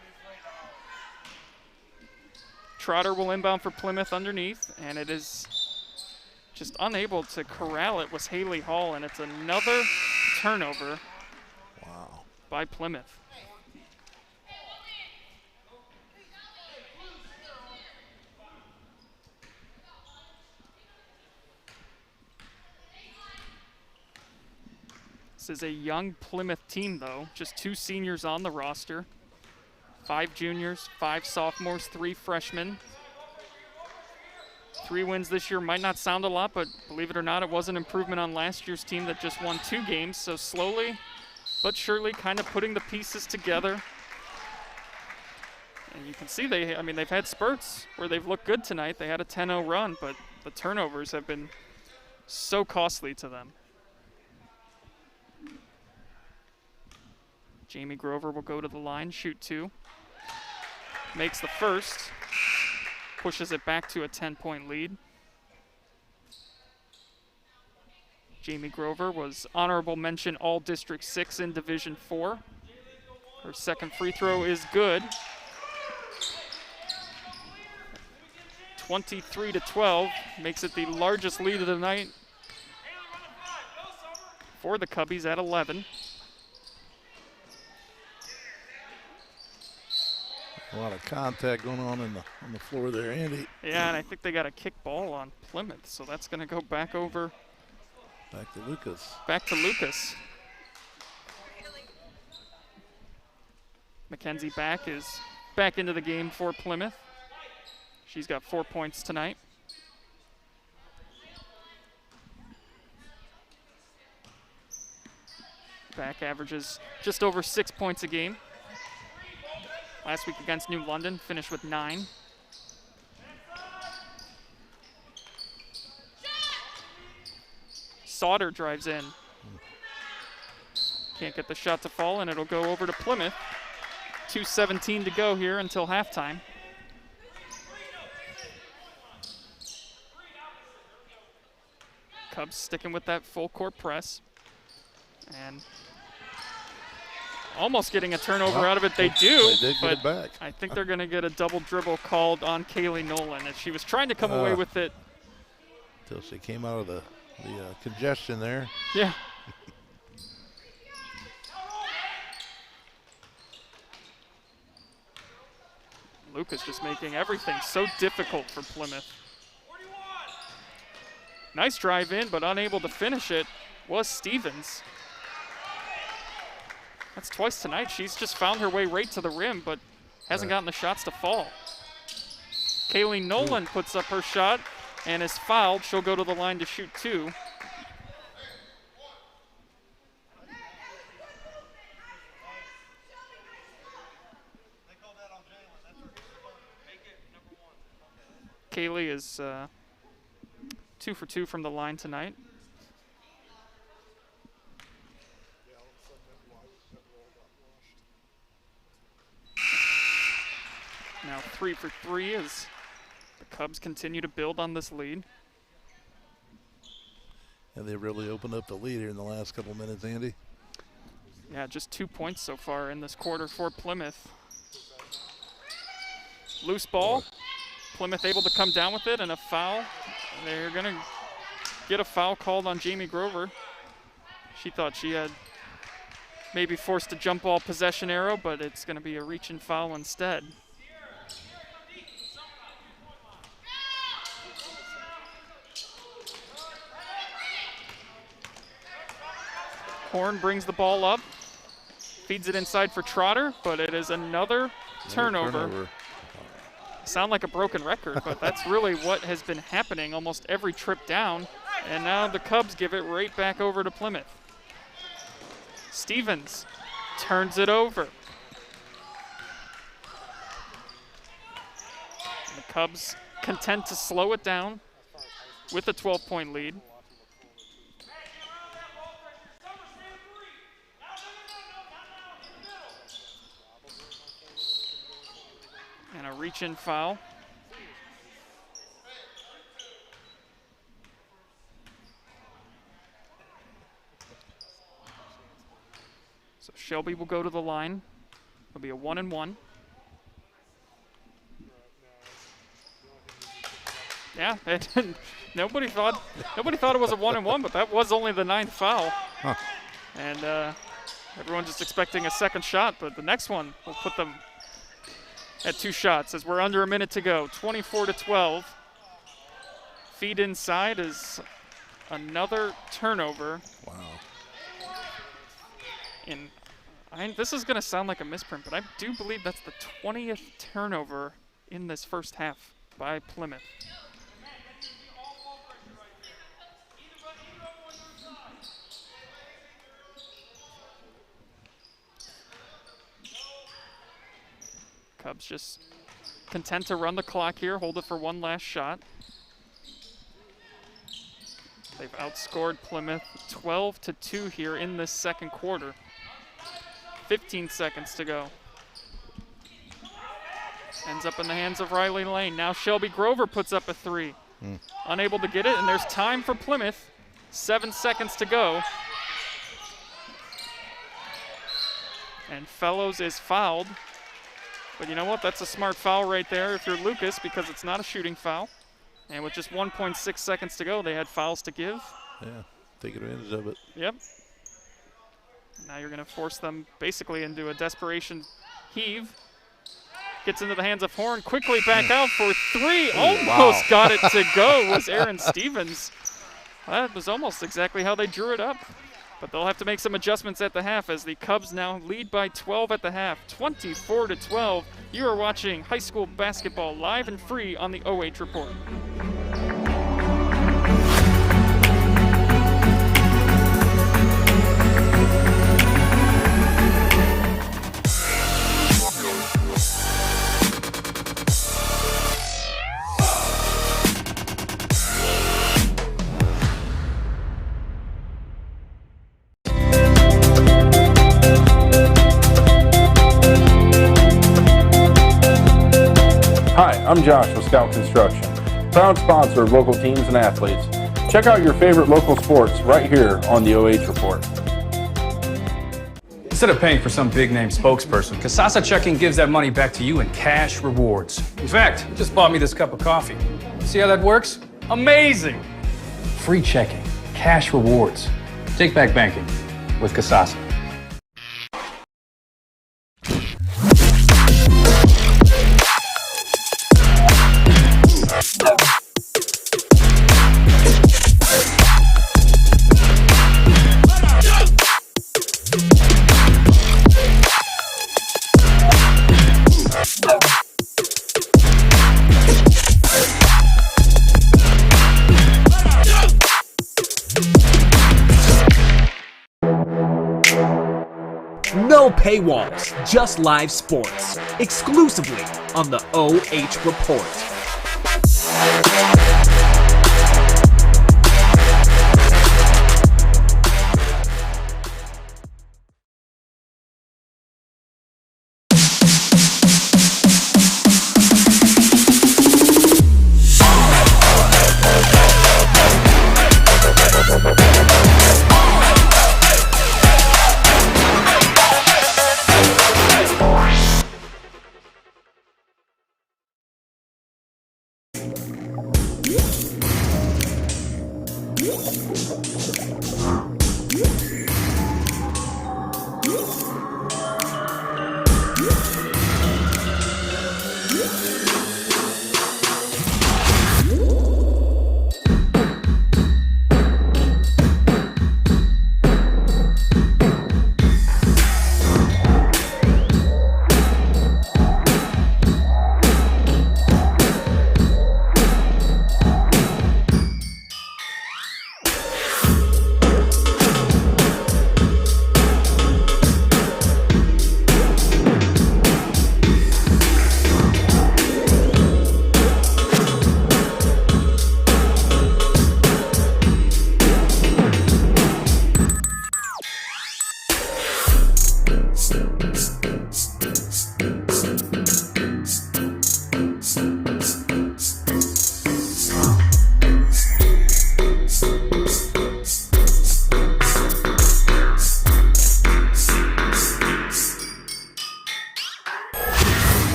Trotter will inbound for Plymouth underneath, and it is just unable to corral it was Haley Hall, and it's another turnover. Wow. By Plymouth. This is a young Plymouth team, though. Just 2 seniors on the roster. 5 juniors, 5 sophomores, 3 freshmen. 3 wins this year might not sound a lot, but believe it or not, it was an improvement on last year's team that just won 2 games. So slowly but surely kind of putting the pieces together. And you can see they've had spurts where they've looked good tonight. They had a 10-0 run, but the turnovers have been so costly to them. Jamie Grover will go to the line, shoot 2. Makes the first, pushes it back to a 10-point lead. Jamie Grover was honorable mention All District 6 in Division IV. Her second free throw is good. 23-12 makes it the largest lead of the night for the Cubbies at 11. A lot of contact going on on the floor there, Andy. Yeah, and I think they got a kick ball on Plymouth, so that's going to go back over. Back to Lucas. Back to Lucas. Mackenzie is back into the game for Plymouth. She's got 4 points tonight. Back averages just over 6 points a game. Last week against New London, finished with 9. Sauter drives in. Can't get the shot to fall, and it'll go over to Plymouth. 2:17 to go here until halftime. Cubs sticking with that full court press. And almost getting a turnover out of it. They do, they did but get it back. I think they're going to get a double dribble called on Kaylee Nolan. As she was trying to come away with it. Until she came out of the congestion there. Yeah. Lucas just making everything so difficult for Plymouth. Nice drive in, but unable to finish it was Stevens. That's twice tonight. She's just found her way right to the rim, but hasn't gotten the shots to fall. Kaylee Nolan puts up her shot and is fouled. She'll go to the line to shoot 2. Kaylee is 2 for 2 from the line tonight. Now 3 for 3 as the Cubs continue to build on this lead. And they really opened up the lead here in the last couple minutes, Andy. Yeah, just 2 points so far in this quarter for Plymouth. Loose ball. Plymouth able to come down with it, and a foul. They're going to get a foul called on Jamie Grover. She thought she had maybe forced a jump ball possession arrow, but it's going to be a reach and foul instead. Horn brings the ball up, feeds it inside for Trotter, but it is another turnover. Sound like a broken record, but that's really what has been happening almost every trip down. And now the Cubs give it right back over to Plymouth. Stevens turns it over. And the Cubs content to slow it down with a 12-point lead. And a reach-in foul. So Shelby will go to the line. It'll be a 1-and-1. Yeah, nobody thought it was a 1-and-1, but that was only the 9th foul. Huh. And everyone's just expecting a second shot, but the next one will put them at 2 shots as we're under a minute to go. 24-12. Feed inside is another turnover. Wow. And this is going to sound like a misprint, but I do believe that's the 20th turnover in this first half by Plymouth. Cubs just content to run the clock here, hold it for one last shot. They've outscored Plymouth 12-2 here in this second quarter. 15 seconds to go. Ends up in the hands of Riley Lane. Now Shelby Grover puts up a 3. Unable to get it, and there's time for Plymouth. 7 seconds to go. And Fellows is fouled. But you know what? That's a smart foul right there if you're Lucas, because it's not a shooting foul. And with just 1.6 seconds to go, they had fouls to give. Yeah, take advantage of it. Yep. Now you're going to force them basically into a desperation heave. Gets into the hands of Horn, quickly back out for 3. Almost got it to go was Aaron Stevens. That was almost exactly how they drew it up. But they'll have to make some adjustments at the half as the Cubs now lead by 12 at the half, 24-12. You are watching high school basketball live and free on the OH Report. Hi, I'm Josh with Scout Construction, proud sponsor of local teams and athletes. Check out your favorite local sports right here on the OH Report. Instead of paying for some big-name spokesperson, Kasasa Checking gives that money back to you in cash rewards. In fact, you just bought me this cup of coffee. See how that works? Amazing! Free checking, cash rewards. Take back banking with Kasasa. No paywalls, just live sports, exclusively on the OH Report.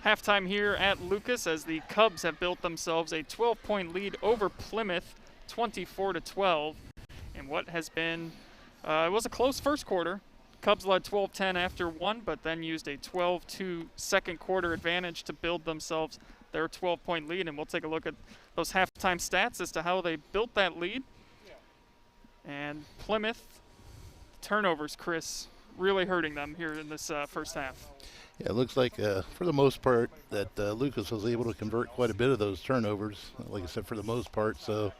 Halftime here at Lucas as the Cubs have built themselves a 12-point lead over Plymouth, 24-12. And what has been, it was a close first quarter. Cubs led 12-10 after one, but then used a 12-2 second quarter advantage to build themselves their 12-point lead. And we'll take a look at those halftime stats as to how they built that lead. And Plymouth, turnovers, Chris, really hurting them here in this first half. Yeah, it looks like for the most part that Lucas was able to convert quite a bit of those turnovers, like I said, for the most part. So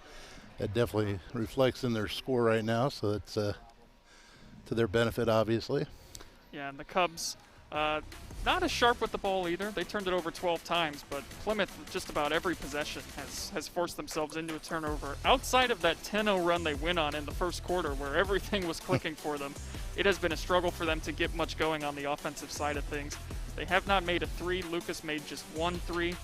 that definitely reflects in their score right now. So it's to their benefit, obviously. Yeah, and the Cubs not as sharp with the ball either. They turned it over 12 times, but Plymouth, just about every possession, has forced themselves into a turnover. Outside of that 10-0 run they went on in the first quarter where everything was clicking for them, it has been a struggle for them to get much going on the offensive side of things. They have not made a three. Lucas made just 1 3, and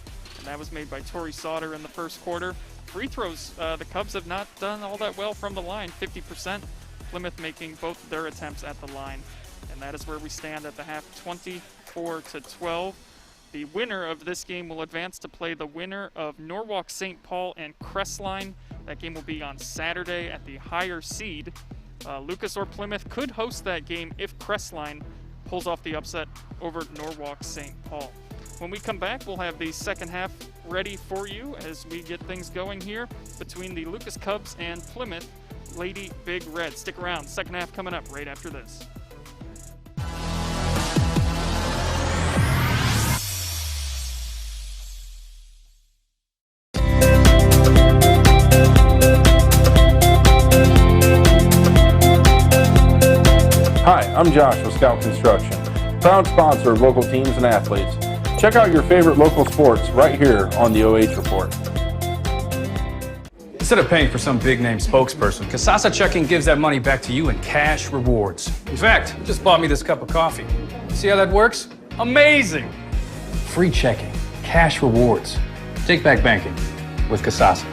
that was made by Torrey Sauter in the first quarter. Free throws, the Cubs have not done all that well from the line, 50%. Plymouth making both their attempts at the line. And that is where we stand at the half, 24-12. The winner of this game will advance to play the winner of Norwalk St. Paul and Crestline. That game will be on Saturday at the higher seed. Lucas or Plymouth could host that game if Crestline pulls off the upset over Norwalk St. Paul. When we come back, we'll have the second half ready for you as we get things going here between the Lucas Cubs and Plymouth Lady Big Red. Stick around, second half coming up right after this. Hi, I'm Josh with Scout Construction, proud sponsor of local teams and athletes. Check out your favorite local sports right here on the OH Report. Instead of paying for some big-name spokesperson, Casasa Checking gives that money back to you in cash rewards. In fact, it just bought me this cup of coffee. See how that works? Amazing! Free checking, cash rewards. Take back banking with Casasa.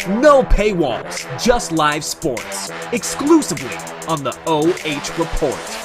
No paywalls, just live sports. Exclusively on the OH Report.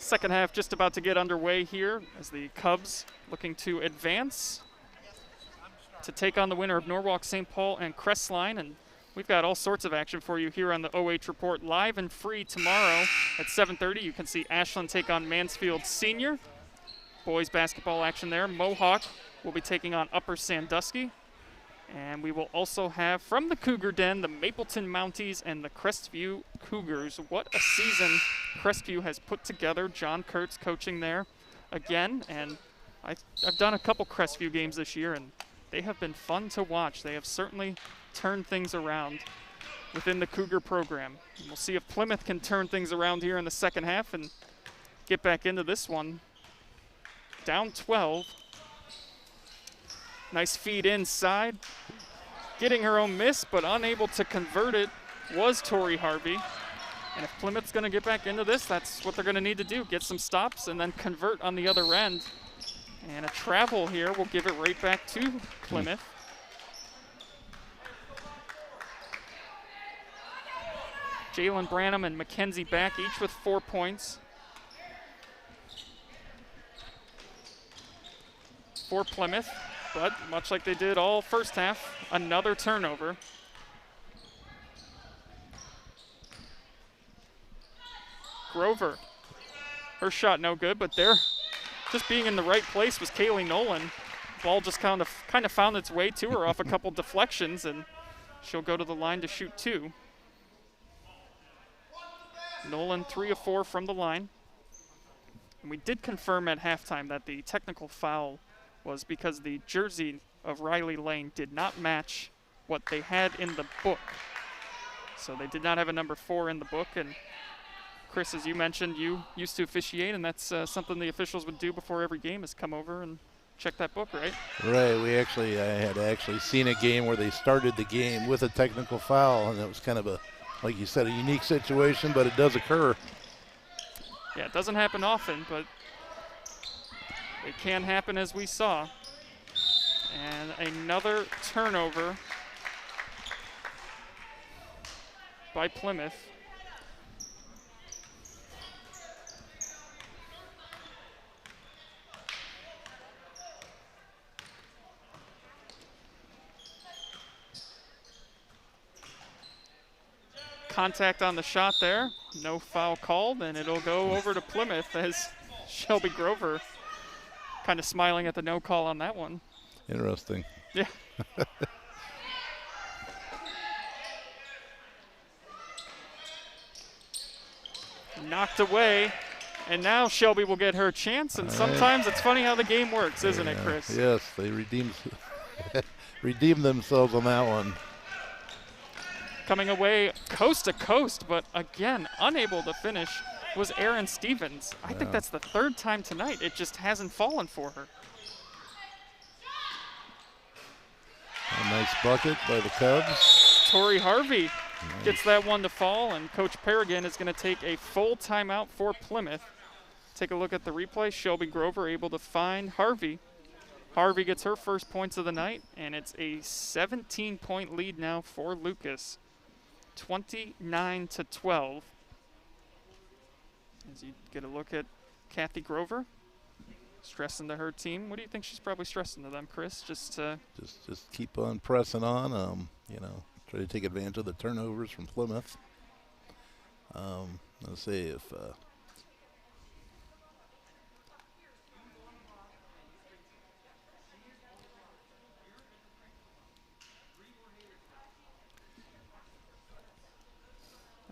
Second half just about to get underway here as the Cubs looking to advance to take on the winner of Norwalk, St. Paul, and Crestline. And we've got all sorts of action for you here on the OH Report, live and free tomorrow at 7:30. You can see Ashland take on Mansfield Senior. Boys basketball action there. Mohawk will be taking on Upper Sandusky. And we will also have from the Cougar Den, the Mapleton Mounties and the Crestview Cougars. What a season Crestview has put together. John Kurtz coaching there again. And I've done a couple Crestview games this year, and they have been fun to watch. They have certainly turned things around within the Cougar program. And we'll see if Plymouth can turn things around here in the second half and get back into this one. Down 12. Nice feed inside. Getting her own miss, but unable to convert it was Tori Harvey. And if Plymouth's going to get back into this, that's what they're going to need to do. Get some stops and then convert on the other end. And a travel here will give it right back to Plymouth. Jalen Branham and Mackenzie back, each with 4 points. For Plymouth. But much like they did all first half, another turnover. Grover, her shot no good, but there, just being in the right place was Kaylee Nolan. Ball just kind of found its way to her off a couple deflections, and she'll go to the line to shoot 2. Nolan 3 of 4 from the line. And we did confirm at halftime that the technical foul was because the jersey of Riley Lane did not match what they had in the book. So they did not have a number 4 in the book. And Chris, as you mentioned, you used to officiate, and that's something the officials would do before every game is come over and check that book, right? Right. I had actually seen a game where they started the game with a technical foul, and it was kind of a, like you said, a unique situation, but it does occur. Yeah, it doesn't happen often, but it can happen, as we saw. And another turnover by Plymouth. Contact on the shot there. No foul called, and it'll go over to Plymouth as Shelby Grover kind of smiling at the no call on that one. Interesting. Yeah. Knocked away, and now Shelby will get her chance, and sometimes it's funny how the game works, isn't it, Chris? Yes, they redeemed themselves on that one. Coming away coast to coast, but again, unable to finish was Erin Stevens. I think that's the 3rd time tonight. It just hasn't fallen for her. A nice bucket by the Cubs. Tori Harvey gets that one to fall, and Coach Perrigan is going to take a full timeout for Plymouth. Take a look at the replay. Shelby Grover able to find Harvey. Harvey gets her first points of the night, and it's a 17-point lead now for Lucas. 29-12. As you get a look at Kathy Grover, stressing to her team. What do you think she's probably stressing to them, Chris? Just keep on pressing on. You know, try to take advantage of the turnovers from Plymouth. Let's see if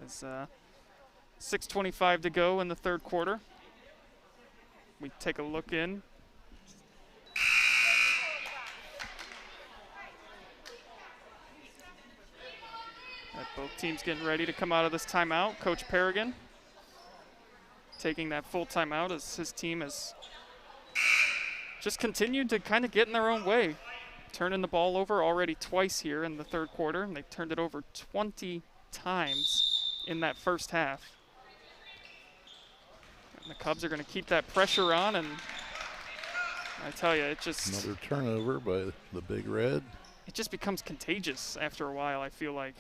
as 6:25 to go in the third quarter. We take a look in. Both teams getting ready to come out of this timeout. Coach Perrigan taking that full timeout as his team has just continued to kind of get in their own way. Turning the ball over already twice here in the third quarter, and they've turned it over 20 times in that first half. And the Cubs are going to keep that pressure on, and I tell you, it just... Another turnover by the Big Red. It just becomes contagious after a while, I feel like.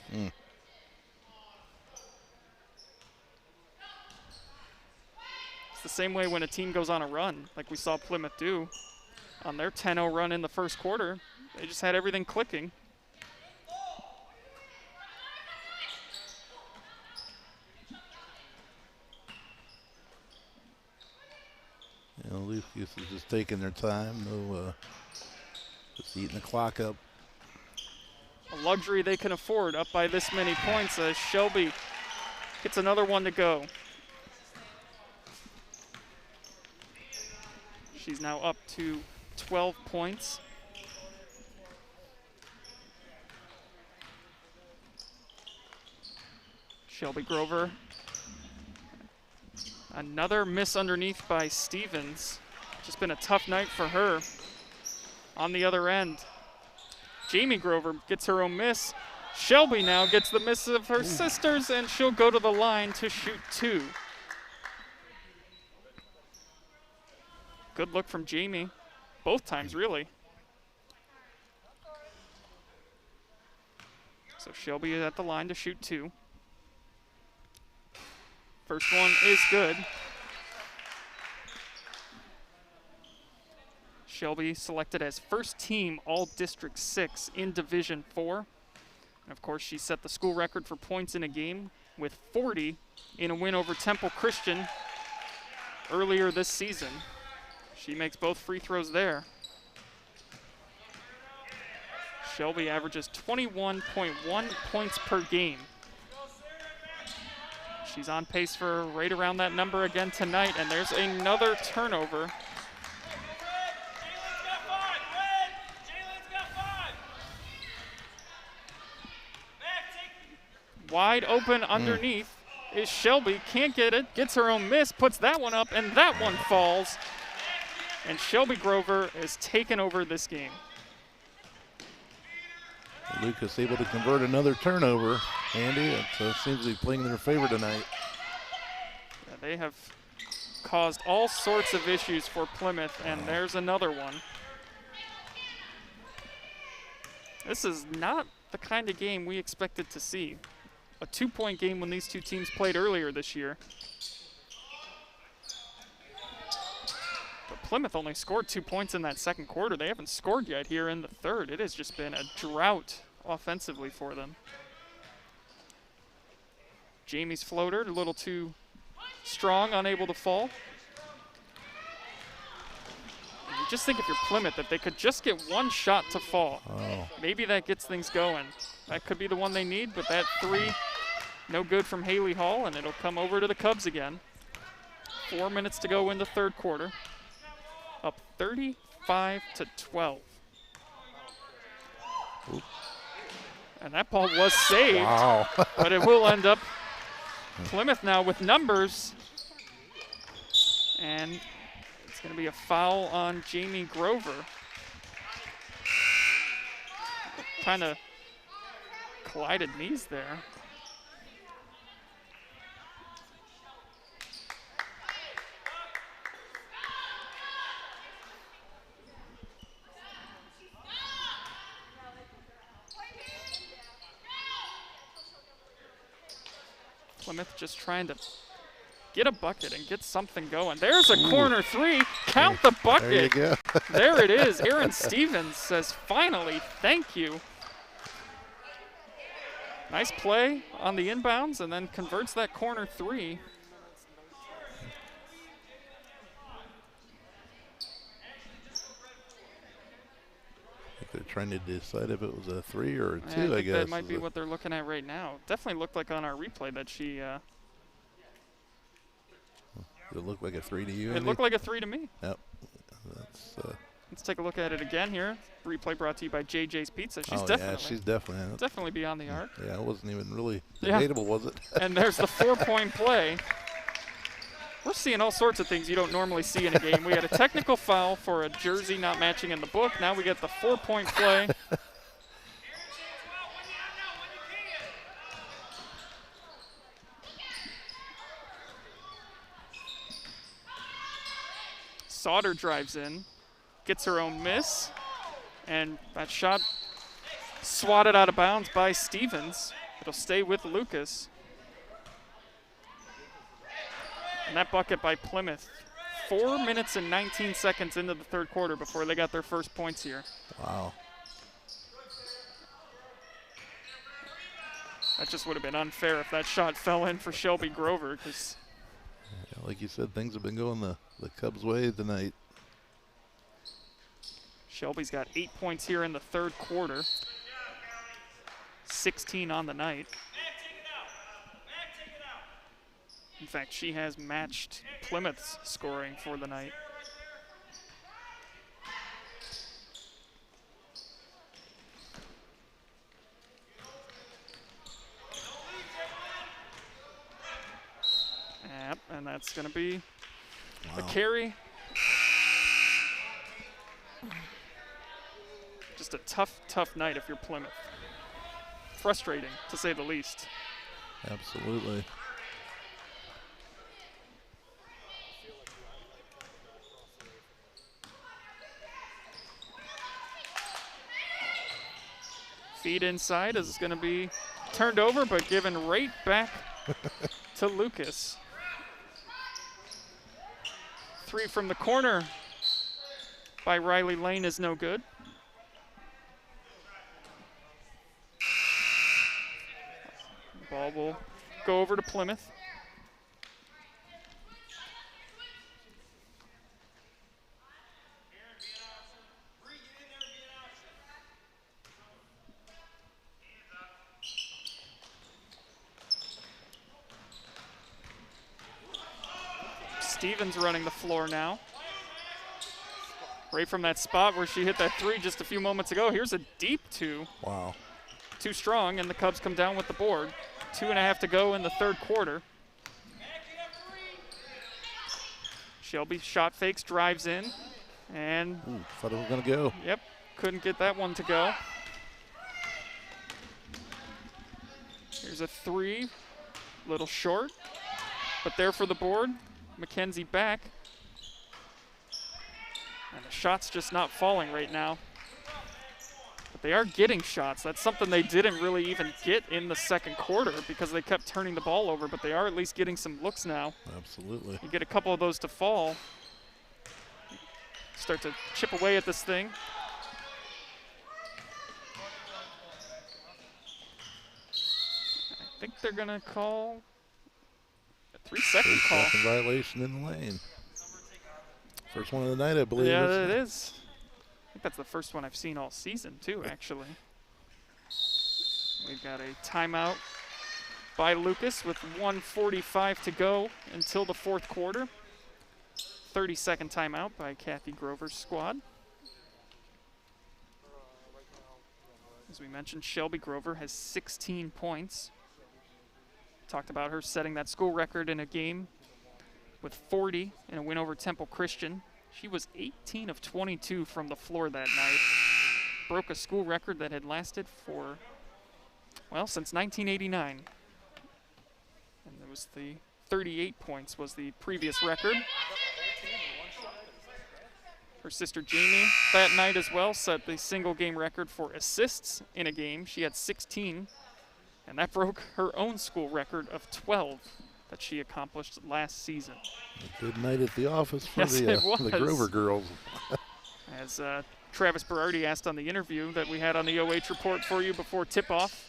It's the same way when a team goes on a run, like we saw Plymouth do. On their 10-0 run in the first quarter, they just had everything clicking. You know, Lucas is just taking their time, just eating the clock up. A luxury they can afford, up by this many points as Shelby gets another one to go. She's now up to 12 points. Shelby Grover. Another miss underneath by Stevens. Just been a tough night for her. On the other end, Jamie Grover gets her own miss. Shelby now gets the miss of her sisters, and she'll go to the line to shoot 2. Good look from Jamie, both times really. So Shelby is at the line to shoot 2. First one is good. Shelby selected as first team All-District 6 in Division IV. And of course, she set the school record for points in a game with 40 in a win over Temple Christian earlier this season. She makes both free throws there. Shelby averages 21.1 points per game. She's on pace for right around that number again tonight, and there's another turnover. Wide open underneath is Shelby, can't get it, gets her own miss, puts that one up, and that one falls. And Shelby Grover is taking over this game. Lucas able to convert another turnover. Andy, it seems to be playing in their favor tonight. Yeah, they have caused all sorts of issues for Plymouth, and there's another one. This is not the kind of game we expected to see. A 2-point game when these two teams played earlier this year. But Plymouth only scored 2 points in that second quarter. They haven't scored yet here in the third. It has just been a drought offensively for them. Jamie's floater, a little too strong, unable to fall. And you just think if you're Plymouth, if they could just get one shot to fall, maybe that gets things going. That could be the one they need, but that 3, no good from Haley Hall, and it'll come over to the Cubs again. 4 minutes to go in the third quarter. Up 35-12. Oop. And that ball was saved, but it will end up Plymouth now with numbers. And it's going to be a foul on Jamie Grover. Kind of collided knees there. Plymouth just trying to get a bucket and get something going. There's a corner three. Count the bucket. There you go. There it is. Aaron Stevens says, finally, thank you. Nice play on the inbounds and then converts that corner three. They're trying to decide if it was a 3 or a 2, I I think guess. that might be what they're looking at right now. Definitely looked like on our replay that she. It looked like a 3 to you, It Andy? looked like a 3 to me. Yep. That's, Let's take a look at it again here. Replay brought to you by JJ's Pizza. She's yeah, she's definitely. definitely beyond the arc. Yeah, it wasn't even really Yeah. debatable, was it? And there's the 4-point play. We're seeing all sorts of things you don't normally see in a game. We had a technical foul for a jersey not matching in the book. Now we get the 4-point play. Sauter drives in, gets her own miss, and that shot swatted out of bounds by Stevens. It'll stay with Lucas. And that bucket by Plymouth. 4 minutes and 19 seconds into the third quarter before they got their first points here. Wow. That just would have been unfair if that shot fell in for Shelby Grover, because Yeah, like you said, things have been going the Cubs' way tonight. Shelby's got 8 points here in the third quarter. 16 on the night. In fact, she has matched Plymouth's scoring for the night. Yep, and that's going to be a carry. Just a tough night if you're Plymouth. Frustrating, to say the least. Absolutely. Feed inside is going to be turned over, but given right back to Lucas. 3 from the corner by Riley Lane is no good. Ball will go over to Plymouth. Stevens running the floor now. Right from that spot where she hit that 3 just a few moments ago. Here's a deep 2. Wow. Too strong, and the Cubs come down with the board. 2.5 to go in the third quarter. Shelby shot fakes, drives in, and thought it was going to go. Yep, couldn't get that one to go. Here's a 3, little short, but there for the board. Mackenzie back. And the shot's just not falling right now. But they are getting shots. That's something they didn't really even get in the second quarter because they kept turning the ball over, but they are at least getting some looks now. Absolutely. You get a couple of those to fall. Start to chip away at this thing. I think they're going to call a 3-second call. 3-second violation in the lane. First one of the night, I believe. Yeah, it is. I think that's the first one I've seen all season, too, actually. We've got a timeout by Lucas with 1:45 to go until the fourth quarter. 30-second timeout by Kathy Grover's squad. As we mentioned, Shelby Grover has 16 points. Talked about her setting that school record in a game with 40 in a win over Temple Christian. She was 18 of 22 from the floor that night. Broke a school record that had lasted for, well, since 1989. And it was the 38 points was the previous record. Her sister Jamie that night as well set the single game record for assists in a game. She had 16, and that broke her own school record of 12 that she accomplished last season. A good night at the office for Yes, it was. the Grover girls. As Travis Berardi asked on the interview that we had on the OH report for you before tip-off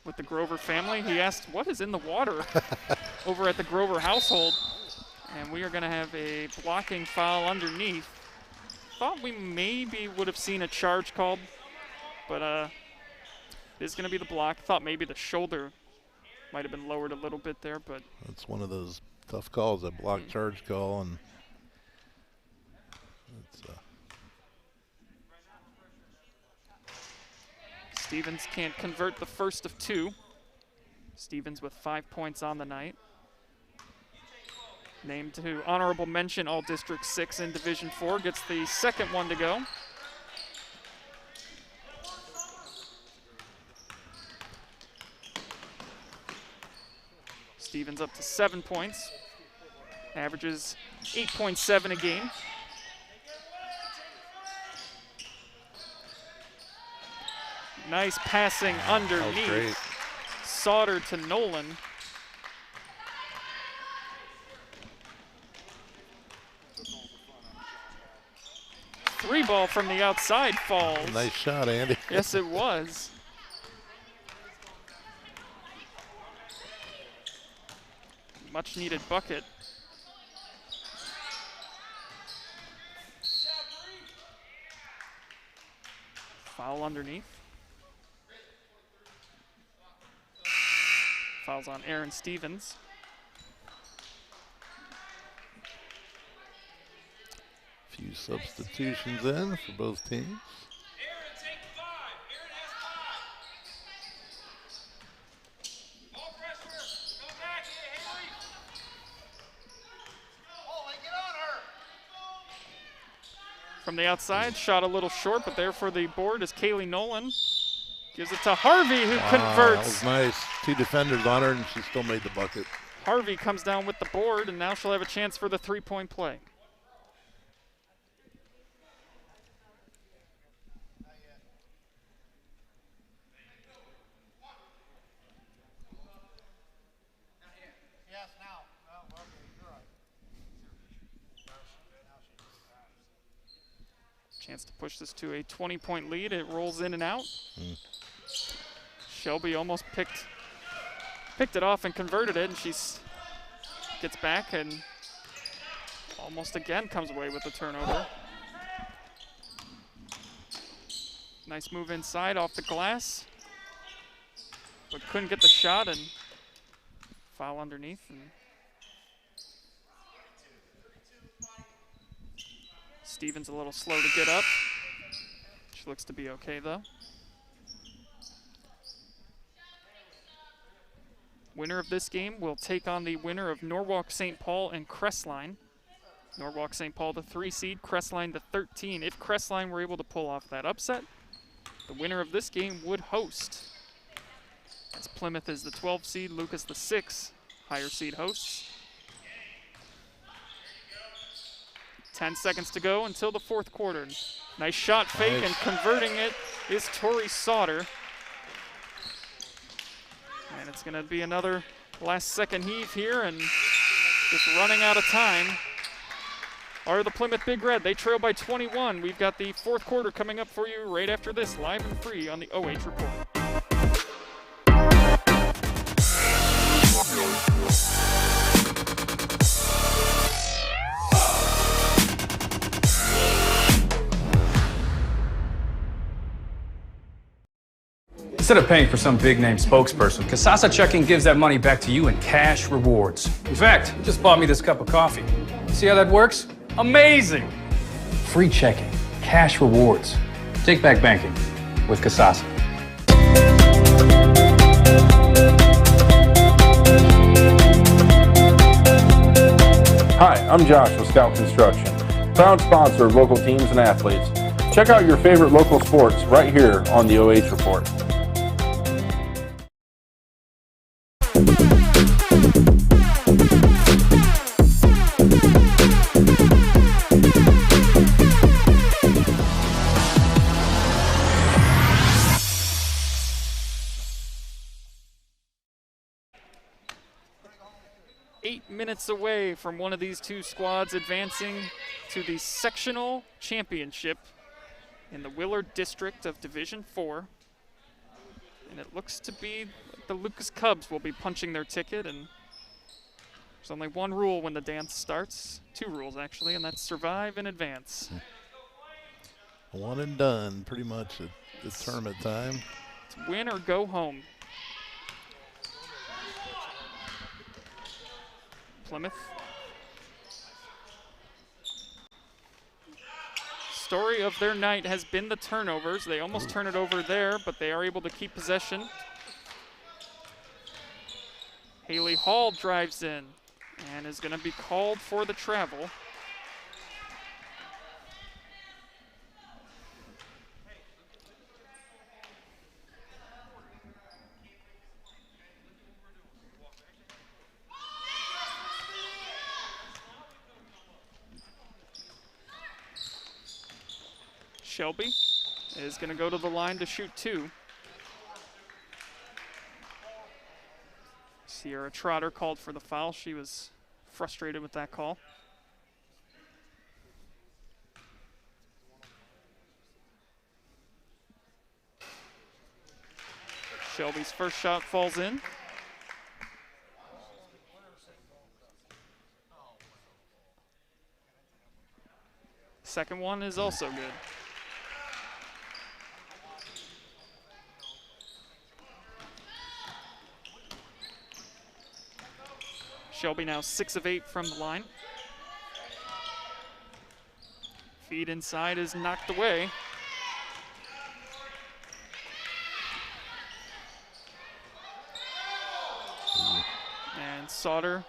with the Grover family, he asked, what is in the water over at the Grover household? And we are going to have a blocking foul underneath. Thought we maybe would have seen a charge called, but it is going to be the block. Thought maybe the shoulder might have been lowered a little bit there, but it's one of those tough calls, a block charge call, and it's Stevens can't convert the first of two. Stevens with 5 points on the night. Named to honorable mention All District 6 in Division IV, gets the second one to go. Stevens up to 7 points, averages 8.7 a game. Nice passing underneath. Sauter to Nolan. Three ball from the outside falls. Nice shot, Andy. Yes, it was. Much needed bucket. Foul underneath. Fouls on Aaron Stevens. Few substitutions in for both teams. Aaron, take 5. Aaron has 5. Ball pressure. Go back here, Haley. Oh, get on her. From the outside, shot a little short, but there for the board is Kaylee Nolan. Gives it to Harvey, who converts. That was nice. 2 defenders on her, and she still made the bucket. Harvey comes down with the board, and now she'll have a chance for the three-point play. Chance to push this to a 20-point lead. It rolls in and out. Shelby almost picked it off and converted it, and she gets back and almost again comes away with the turnover. Nice move inside off the glass, but couldn't get the shot, and foul underneath. And Stevens a little slow to get up. She looks to be okay though. Winner of this game will take on the winner of Norwalk St. Paul and Crestline. Norwalk St. Paul the 3 seed, Crestline the 13. If Crestline were able to pull off that upset, the winner of this game would host. As Plymouth is the 12 seed, Lucas the 6, higher seed hosts. 10 seconds to go until the fourth quarter. Nice shot fake, and converting it is Tori Sauter. And it's going to be another last-second heave here, and just running out of time are the Plymouth Big Red. They trail by 21. We've got the fourth quarter coming up for you right after this, live and free on the OH Report. Instead of paying for some big-name spokesperson, Casasa Checking gives that money back to you in cash rewards. In fact, you just bought me this cup of coffee. See how that works? Amazing! Free checking, cash rewards. Take back banking with Casasa. Hi, I'm Josh with Scout Construction, proud sponsor of local teams and athletes. Check out your favorite local sports right here on the OH Report. 8 minutes away from one of these two squads advancing to the sectional championship in the Willard district of Division IV. And it looks to be the Lucas Cubs will be punching their ticket, and there's only one rule when the dance starts. 2 rules, actually, and that's survive and advance. One and done, pretty much, at the tournament time. It's win or go home. Plymouth. Story of their night has been the turnovers. They almost turn it over there, but they are able to keep possession. Haley Hall drives in and is going to be called for the travel. Shelby is going to go to the line to shoot 2. Sierra Trotter called for the foul. She was frustrated with that call. Shelby's first shot falls in. Second one is also good. Shelby now 6 of 8 from the line. Feed inside is knocked away. And Sauter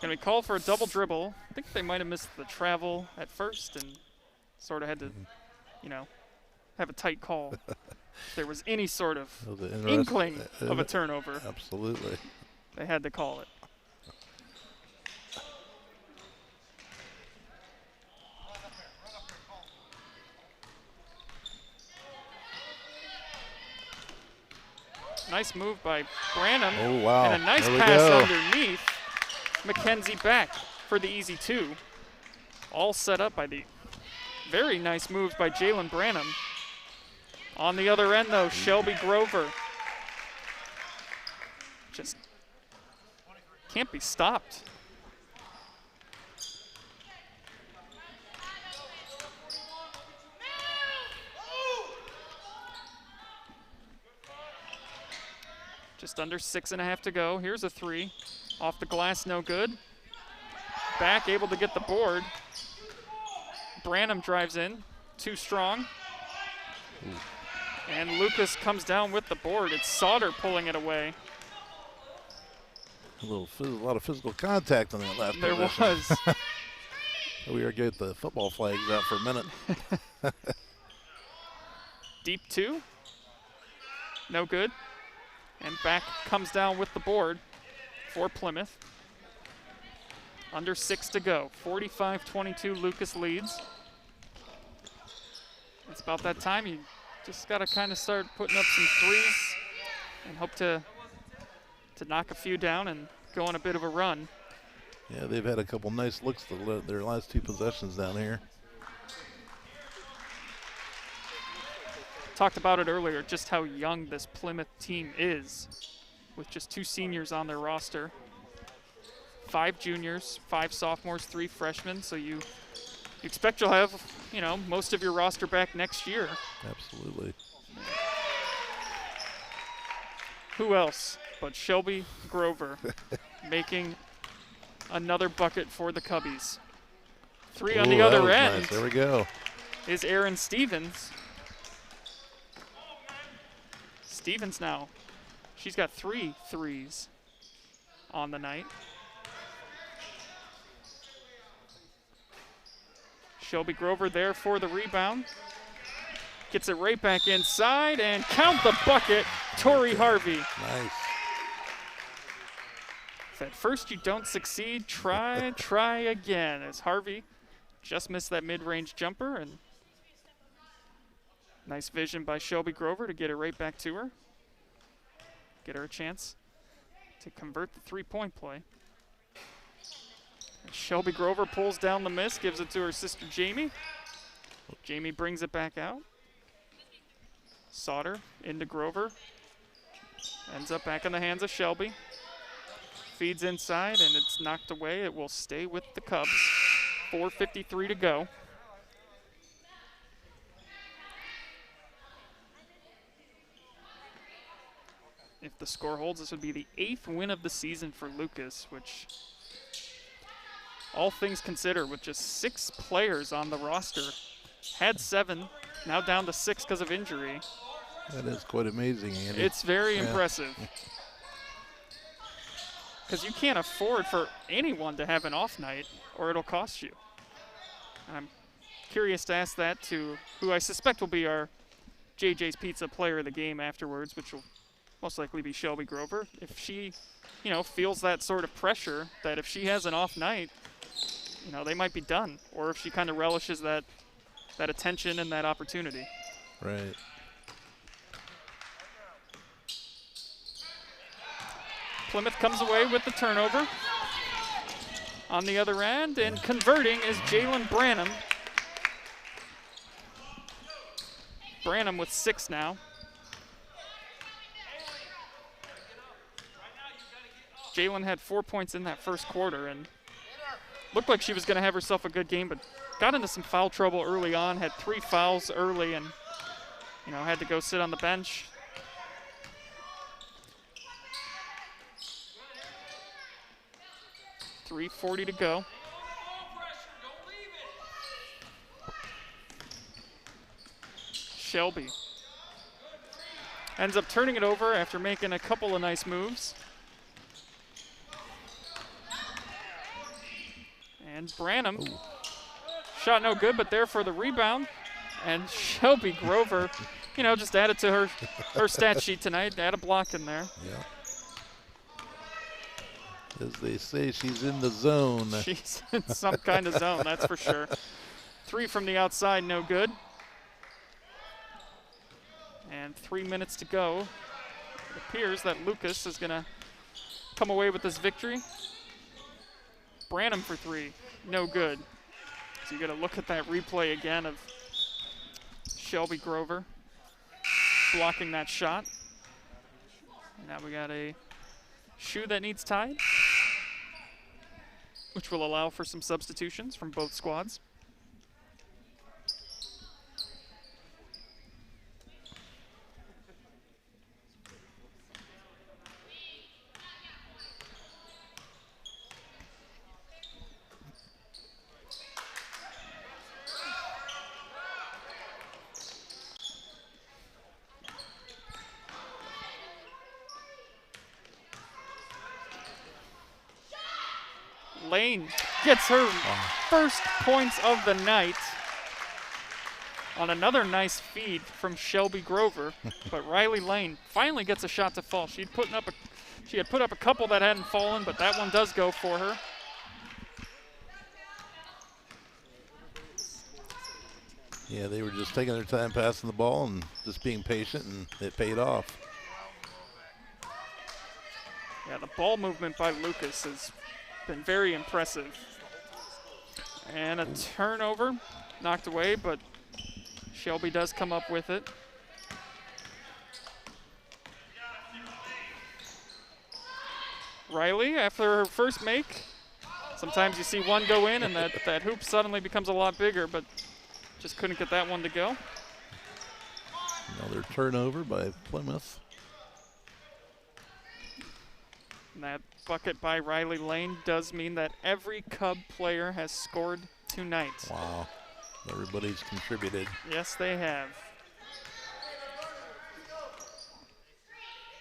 going to be called for a double dribble. I think they might have missed the travel at first and sort of had to, you know, have a tight call. If there was any sort of inkling of a turnover. Absolutely. They had to call it. Nice move by Branham. Oh, wow. And a nice There we pass go. underneath. Mackenzie back for the easy 2. All set up by the very nice moves by Jalen Branham. On the other end, though, Shelby Grover. Just can't be stopped. Just under 6.5 to go. Here's a 3. Off the glass, no good. Back, able to get the board. Branham drives in, too strong. And Lucas comes down with the board. It's Sauter pulling it away. A lot of physical contact on that last There possession. was. We are getting the football flags out for a minute. Deep 2. No good. And back comes down with the board for Plymouth. Under 6 to go. 45-22, Lucas leads. It's about that time. You just got to kind of start putting up some threes and hope to knock a few down and go on a bit of a run. Yeah, they've had a couple nice looks their last 2 possessions down here. Talked about it earlier, just how young this Plymouth team is, with just 2 seniors on their roster. 5 juniors, 5 sophomores, 3 freshmen, so you expect you'll have, you know, most of your roster back next year. Absolutely. Who else but Shelby Grover making another bucket for the Cubbies. 3 on the other end. Nice. There we go. Is Aaron Stevens. Stevens now, she's got 3 threes on the night. Shelby Grover there for the rebound. Gets it right back inside and count the bucket, Tori Harvey. Nice. If at first you don't succeed, try again, as Harvey just missed that mid-range jumper, and nice vision by Shelby Grover to get it right back to her. Get her a chance to convert the 3-point play. Shelby Grover pulls down the miss, gives it to her sister Jamie. Jamie brings it back out. Sauter into Grover. Ends up back in the hands of Shelby. Feeds inside, and it's knocked away. It will stay with the Cubs. 4:53 to go. If the score holds, this would be the 8th win of the season for Lucas, which, all things considered, with just 6 players on the roster, had 7, now down to 6 because of injury. That is quite amazing, Andy. It's very impressive. Because you can't afford for anyone to have an off night, or it'll cost you. And I'm curious to ask that to who I suspect will be our JJ's Pizza player of the game afterwards, which will most likely be Shelby Grover. If she, feels that sort of pressure, that if she has an off night, they might be done. Or if she kind of relishes that attention and that opportunity. Right. Plymouth comes away with the turnover. On the other end, and converting is Jalen Branham. Branham with 6 now. Jalen had 4 points in that first quarter and looked like she was going to have herself a good game, but got into some foul trouble early on, had 3 fouls early, and had to go sit on the bench. .340 to go. Shelby ends up turning it over after making a couple of nice moves. And Branham, shot no good, but there for the rebound. And Shelby Grover, just added to her stat sheet tonight, add a block in there. Yeah. As they say, she's in the zone. She's in some kind of zone, that's for sure. 3 from the outside, no good. And 3 minutes to go. It appears that Lucas is going to come away with this victory. Branham for 3, no good. So you got to look at that replay again of Shelby Grover blocking that shot. Now we got a shoe that needs tied, which will allow for some substitutions from both squads. Lane gets her first points of the night on another nice feed from Shelby Grover, but Riley Lane finally gets a shot to fall. She had put up a couple that hadn't fallen, but that one does go for her. Yeah, they were just taking their time passing the ball and just being patient, and it paid off. Yeah, the ball movement by Lucas has been very impressive. And a turnover, knocked away, but Shelby does come up with it. Riley, after her first make, sometimes you see one go in and that hoop suddenly becomes a lot bigger, but just couldn't get that one to go. Another turnover by Plymouth. And that bucket by Riley Lane does mean that every Cub player has scored tonight. Wow. Everybody's contributed. Yes, they have.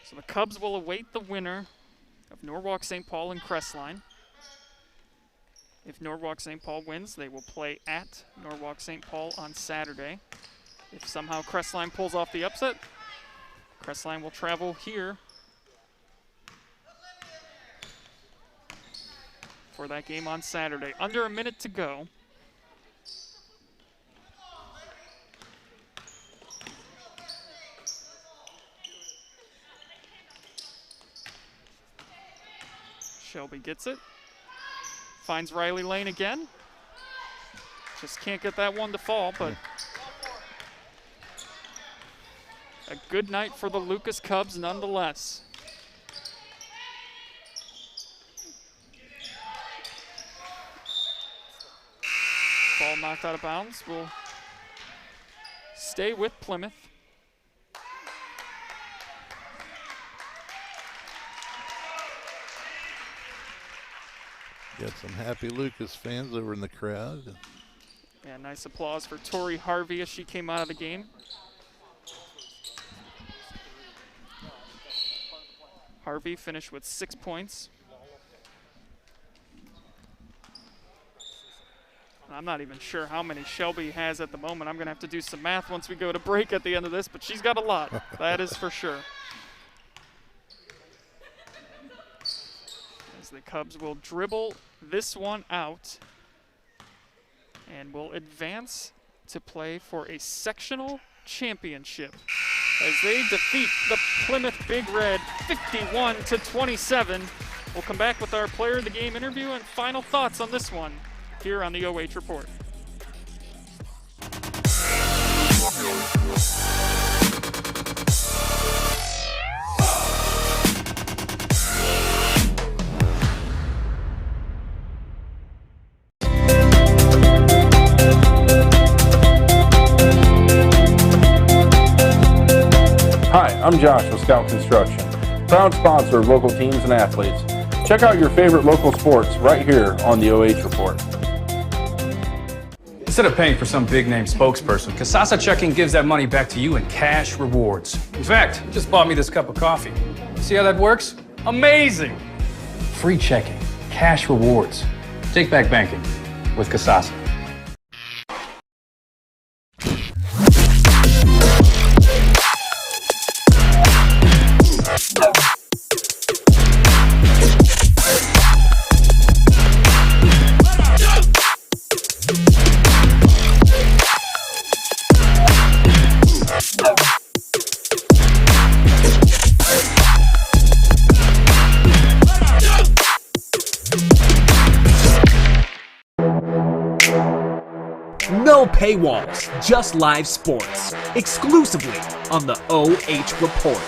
So the Cubs will await the winner of Norwalk St. Paul and Crestline. If Norwalk St. Paul wins, they will play at Norwalk St. Paul on Saturday. If somehow Crestline pulls off the upset, Crestline will travel here for that game on Saturday. Under a minute to go. Shelby gets it. Finds Riley Lane again. Just can't get that one to fall, but a good night for the Lucas Cubs nonetheless. Ball knocked out of bounds. Will stay with Plymouth. Got some happy Lucas fans over in the crowd. Yeah, nice applause for Tori Harvey as she came out of the game. Harvey finished with 6 points. I'm not even sure how many Shelby has at the moment. I'm going to have to do some math once we go to break at the end of this, but she's got a lot. That is for sure. As the Cubs will dribble this one out and will advance to play for a sectional championship as they defeat the Plymouth Big Red 51-27. We'll come back with our player of the game interview and final thoughts on this one here on the OH Report. Hi, I'm Josh with Scout Construction, proud sponsor of local teams and athletes. Check out your favorite local sports right here on the OH Report. Instead of paying for some big-name spokesperson, Kasasa Checking gives that money back to you in cash rewards. In fact, it just bought me this cup of coffee. See how that works? Amazing! Free checking, cash rewards. Take back banking with Kasasa. No paywalls, just live sports. Exclusively on the OH Report.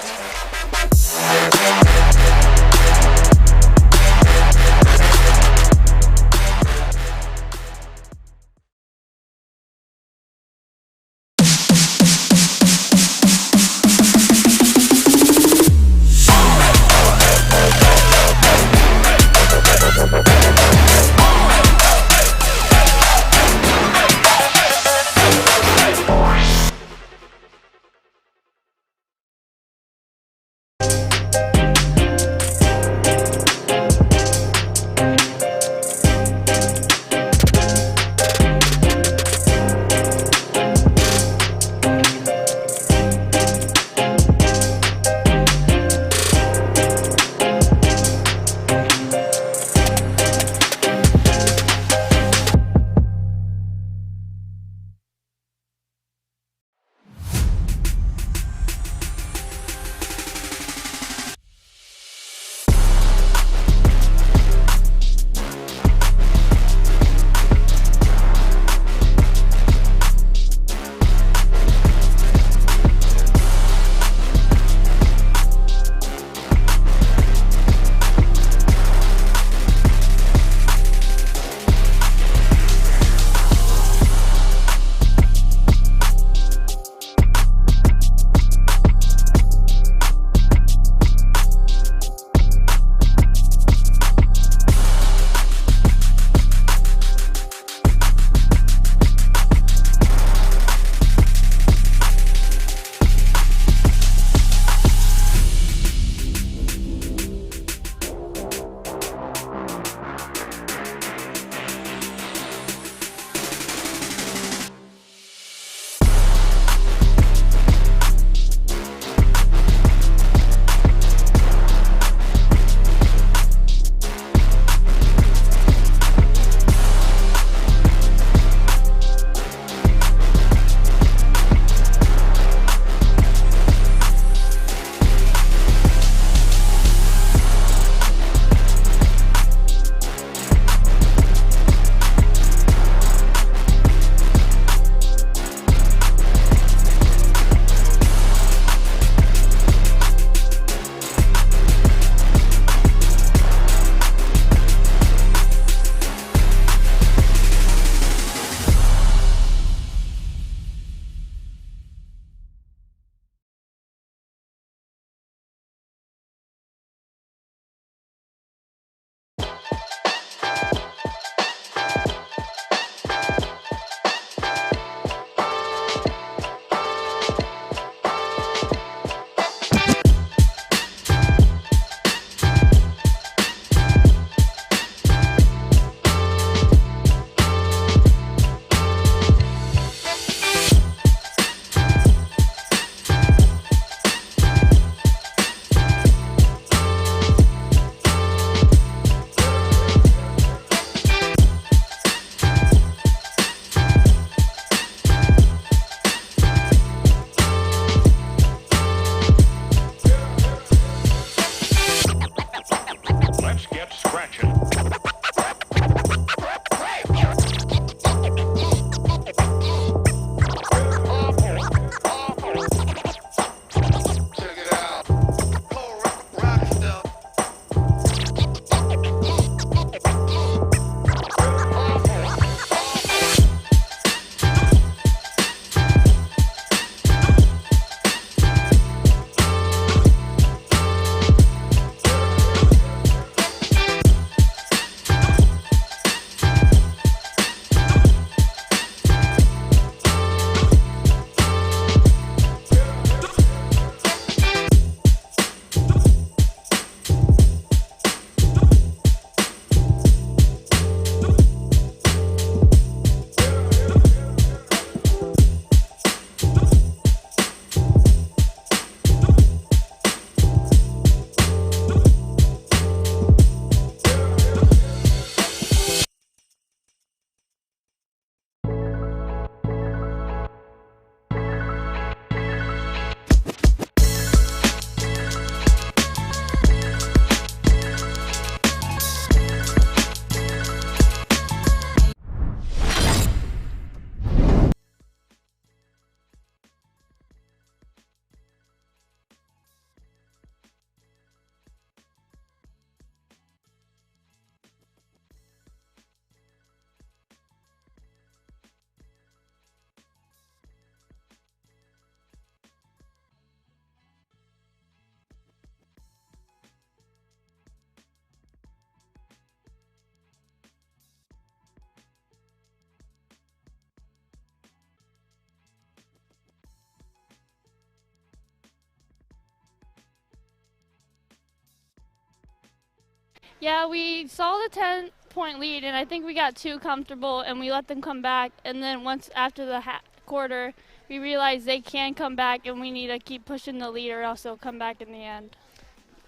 Yeah, we saw the 10-point lead, and I think we got too comfortable, and we let them come back. And then once after the quarter, we realized they can come back, and we need to keep pushing the lead or else they'll come back in the end.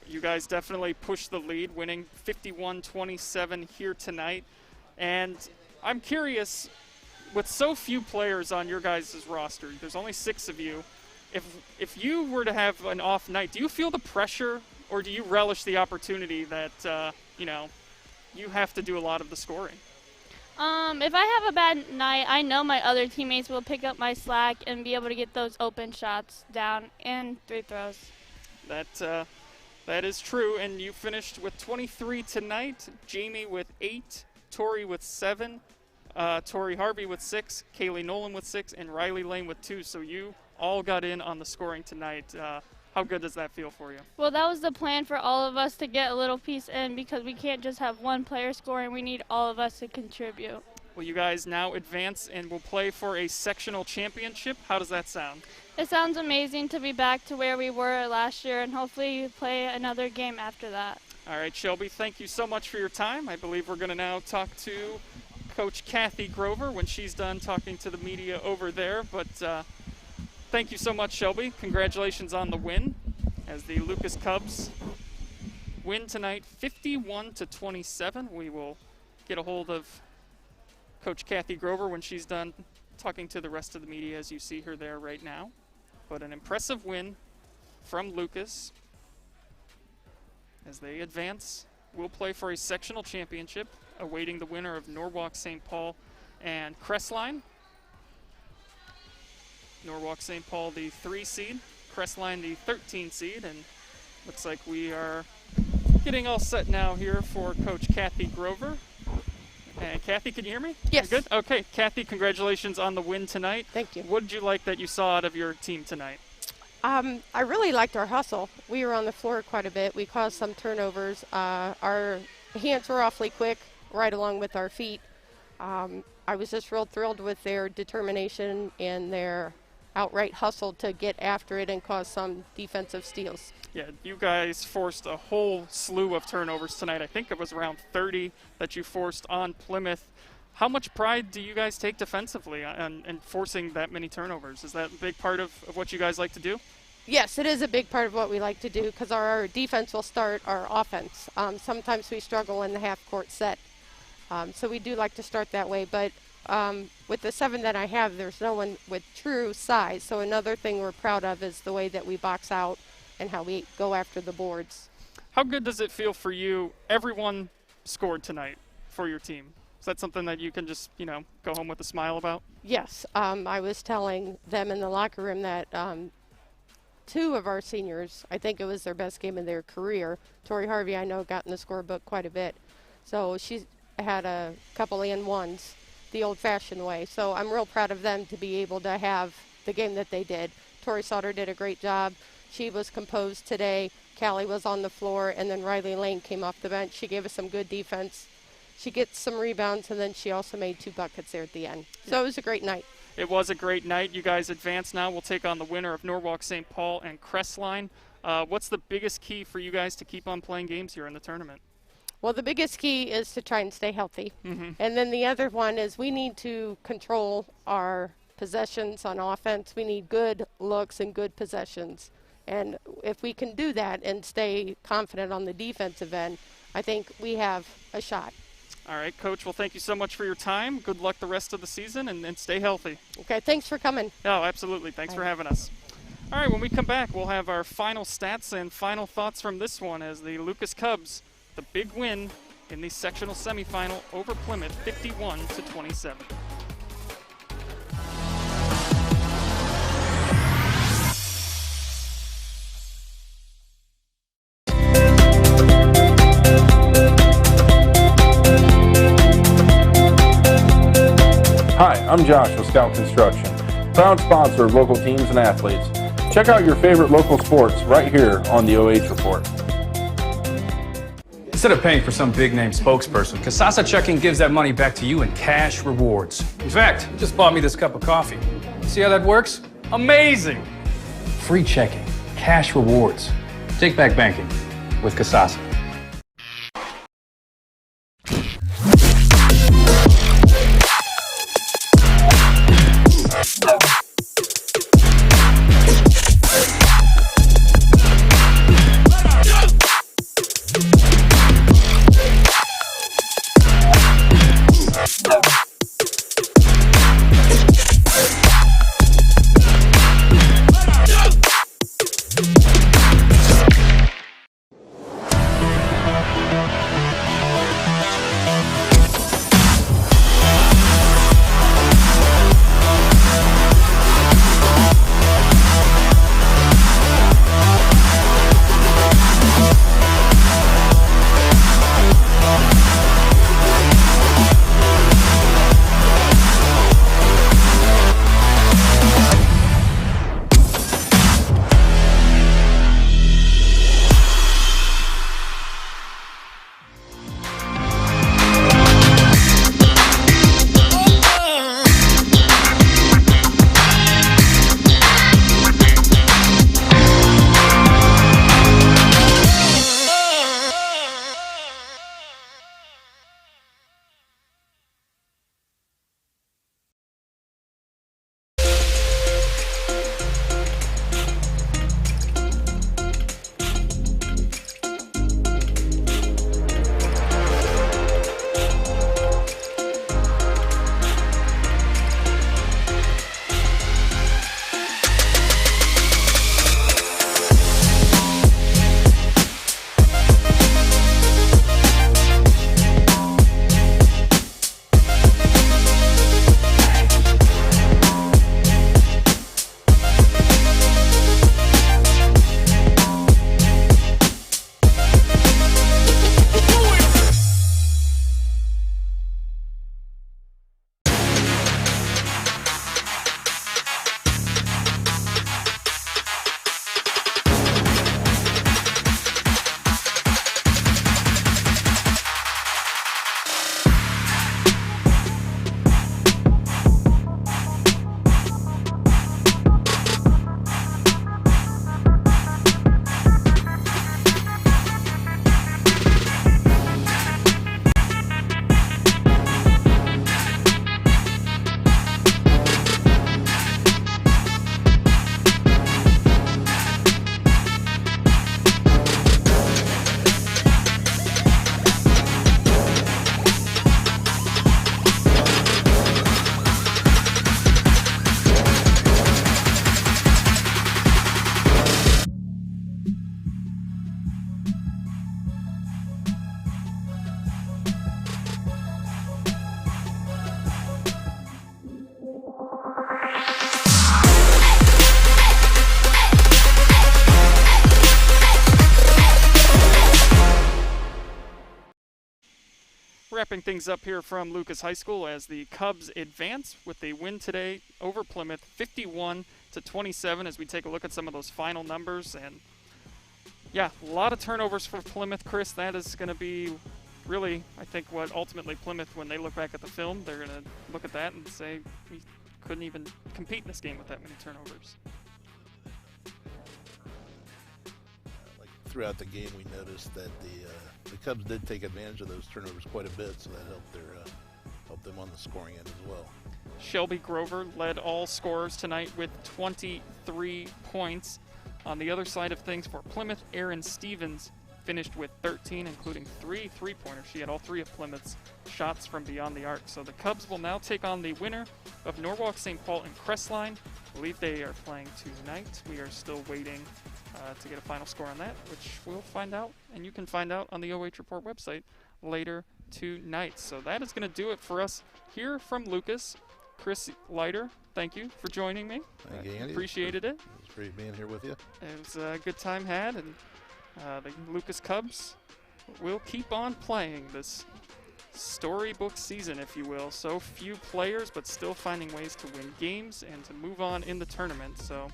You guys definitely pushed the lead, winning 51-27 here tonight. And I'm curious, with so few players on your guys' roster, there's only 6 of you, if you were to have an off night, do you feel the pressure, or do you relish the opportunity that, you have to do a lot of the scoring? If I have a bad night, I know my other teammates will pick up my slack and be able to get those open shots down and free throws. That is true, and you finished with 23 tonight. Jamie with 8, Tori with 7, Tori Harvey with 6, Kaylee Nolan with 6, and Riley Lane with 2. So you all got in on the scoring tonight. How good does that feel for you? Well, that was the plan for all of us to get a little piece in because we can't just have one player scoring. We need all of us to contribute. Well, you guys now advance and will play for a sectional championship. How does that sound? It sounds amazing to be back to where we were last year, and hopefully play another game after that. All right, Shelby, thank you so much for your time. I believe we're going to now talk to Coach Kathy Grover when she's done talking to the media over there. But thank you so much, Shelby. Congratulations on the win as the Lucas Cubs win tonight 51-27. We will get a hold of Coach Kathy Grover when she's done talking to the rest of the media, as you see her there right now. But an impressive win from Lucas as they advance. We'll play for a sectional championship, awaiting the winner of Norwalk St. Paul and Crestline. Norwalk St. Paul the 3 seed, Crestline the 13 seed, and looks like we are getting all set now here for Coach Kathy Grover. And Kathy, can you hear me? Yes. You're good? Okay, Kathy, congratulations on the win tonight. Thank you. What did you like that you saw out of your team tonight? I really liked our hustle. We were on the floor quite a bit. We caused some turnovers. Our hands were awfully quick, right along with our feet. I was just real thrilled with their determination and their outright hustle to get after it and cause some defensive steals. Yeah, you guys forced a whole slew of turnovers tonight. I think it was around 30 that you forced on Plymouth. How much pride do you guys take defensively in forcing that many turnovers? Is that a big part of what you guys like to do? Yes, it is a big part of what we like to do because our defense will start our offense. Sometimes we struggle in the half-court set. So we do like to start that way. But with the 7 that I have, there's no one with true size. So another thing we're proud of is the way that we box out and how we go after the boards. How good does it feel for you? Everyone scored tonight for your team. Is that something that you can just, go home with a smile about? Yes. I was telling them in the locker room that 2 of our seniors, I think it was their best game of their career. Tori Harvey, I know, got in the scorebook quite a bit. So she had a couple and ones the old-fashioned way. So I'm real proud of them to be able to have the game that they did. Tori Sauter did a great job. She was composed today. Callie was on the floor, and then Riley Lane came off the bench. She gave us some good defense. She gets some rebounds, and then she also made 2 buckets there at the end. So it was a great night. It was a great night. You guys advance now. We'll take on the winner of Norwalk St. Paul and Crestline. What's the biggest key for you guys to keep on playing games here in the tournament? Well, the biggest key is to try and stay healthy. And then the other one is we need to control our possessions on offense. We need good looks and good possessions. And if we can do that and stay confident on the defensive end, I think we have a shot. All right, Coach. Well, thank you so much for your time. Good luck the rest of the season, and stay healthy. Okay, thanks for coming. Oh, absolutely. Thanks for having us. All right, when we come back, we'll have our final stats and final thoughts from this one as the Lucas Cubs, the big win in the sectional semifinal over Plymouth, 51-27. Hi, I'm Josh with Scout Construction, proud sponsor of local teams and athletes. Check out your favorite local sports right here on the OH Report. Instead of paying for some big-name spokesperson, Kasasa Checking gives that money back to you in cash rewards. In fact, you just bought me this cup of coffee. See how that works? Amazing! Free checking, cash rewards. Take back banking with Kasasa. Wrapping things up here from Lucas High School as the Cubs advance with a win today over Plymouth, 51-27, as we take a look at some of those final numbers. And yeah, a lot of turnovers for Plymouth, Chris. That is going to be really, I think, what ultimately Plymouth, when they look back at the film, they're going to look at that and say, we couldn't even compete in this game with that many turnovers. Throughout the game, we noticed that the Cubs did take advantage of those turnovers quite a bit, so that helped them on the scoring end as well. Shelby Grover led all scorers tonight with 23 points. On the other side of things for Plymouth, Erin Stevens finished with 13, including 3 three-pointers. She had all 3 of Plymouth's shots from beyond the arc. So the Cubs will now take on the winner of Norwalk, St. Paul, and Crestline. I believe they are playing tonight. We are still waiting to get a final score on that, which we'll find out, and you can find out on the OH Report website later tonight. So that is going to do it for us here from Lucas. Chris Leiter, thank you for joining me. Thank you, Andy. Appreciated it. It was great being here with you. It was a good time had, and the Lucas Cubs will keep on playing this storybook season, if you will. So few players, but still finding ways to win games and to move on in the tournament. So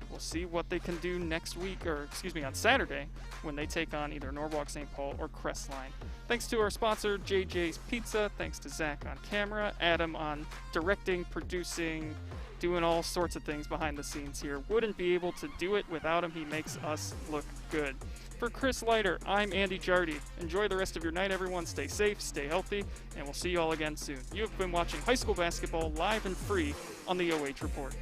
we'll see what they can do next week, or excuse me, on Saturday when they take on either Norwalk, St. Paul, or Crestline. Thanks to our sponsor, JJ's Pizza. Thanks to Zach on camera, Adam on directing, producing, doing all sorts of things behind the scenes here. Wouldn't be able to do it without him. He makes us look good. For Chris Leiter, I'm Andy Jardy. Enjoy the rest of your night, everyone. Stay safe, stay healthy, and we'll see you all again soon. You have been watching high school basketball live and free on the OH Report.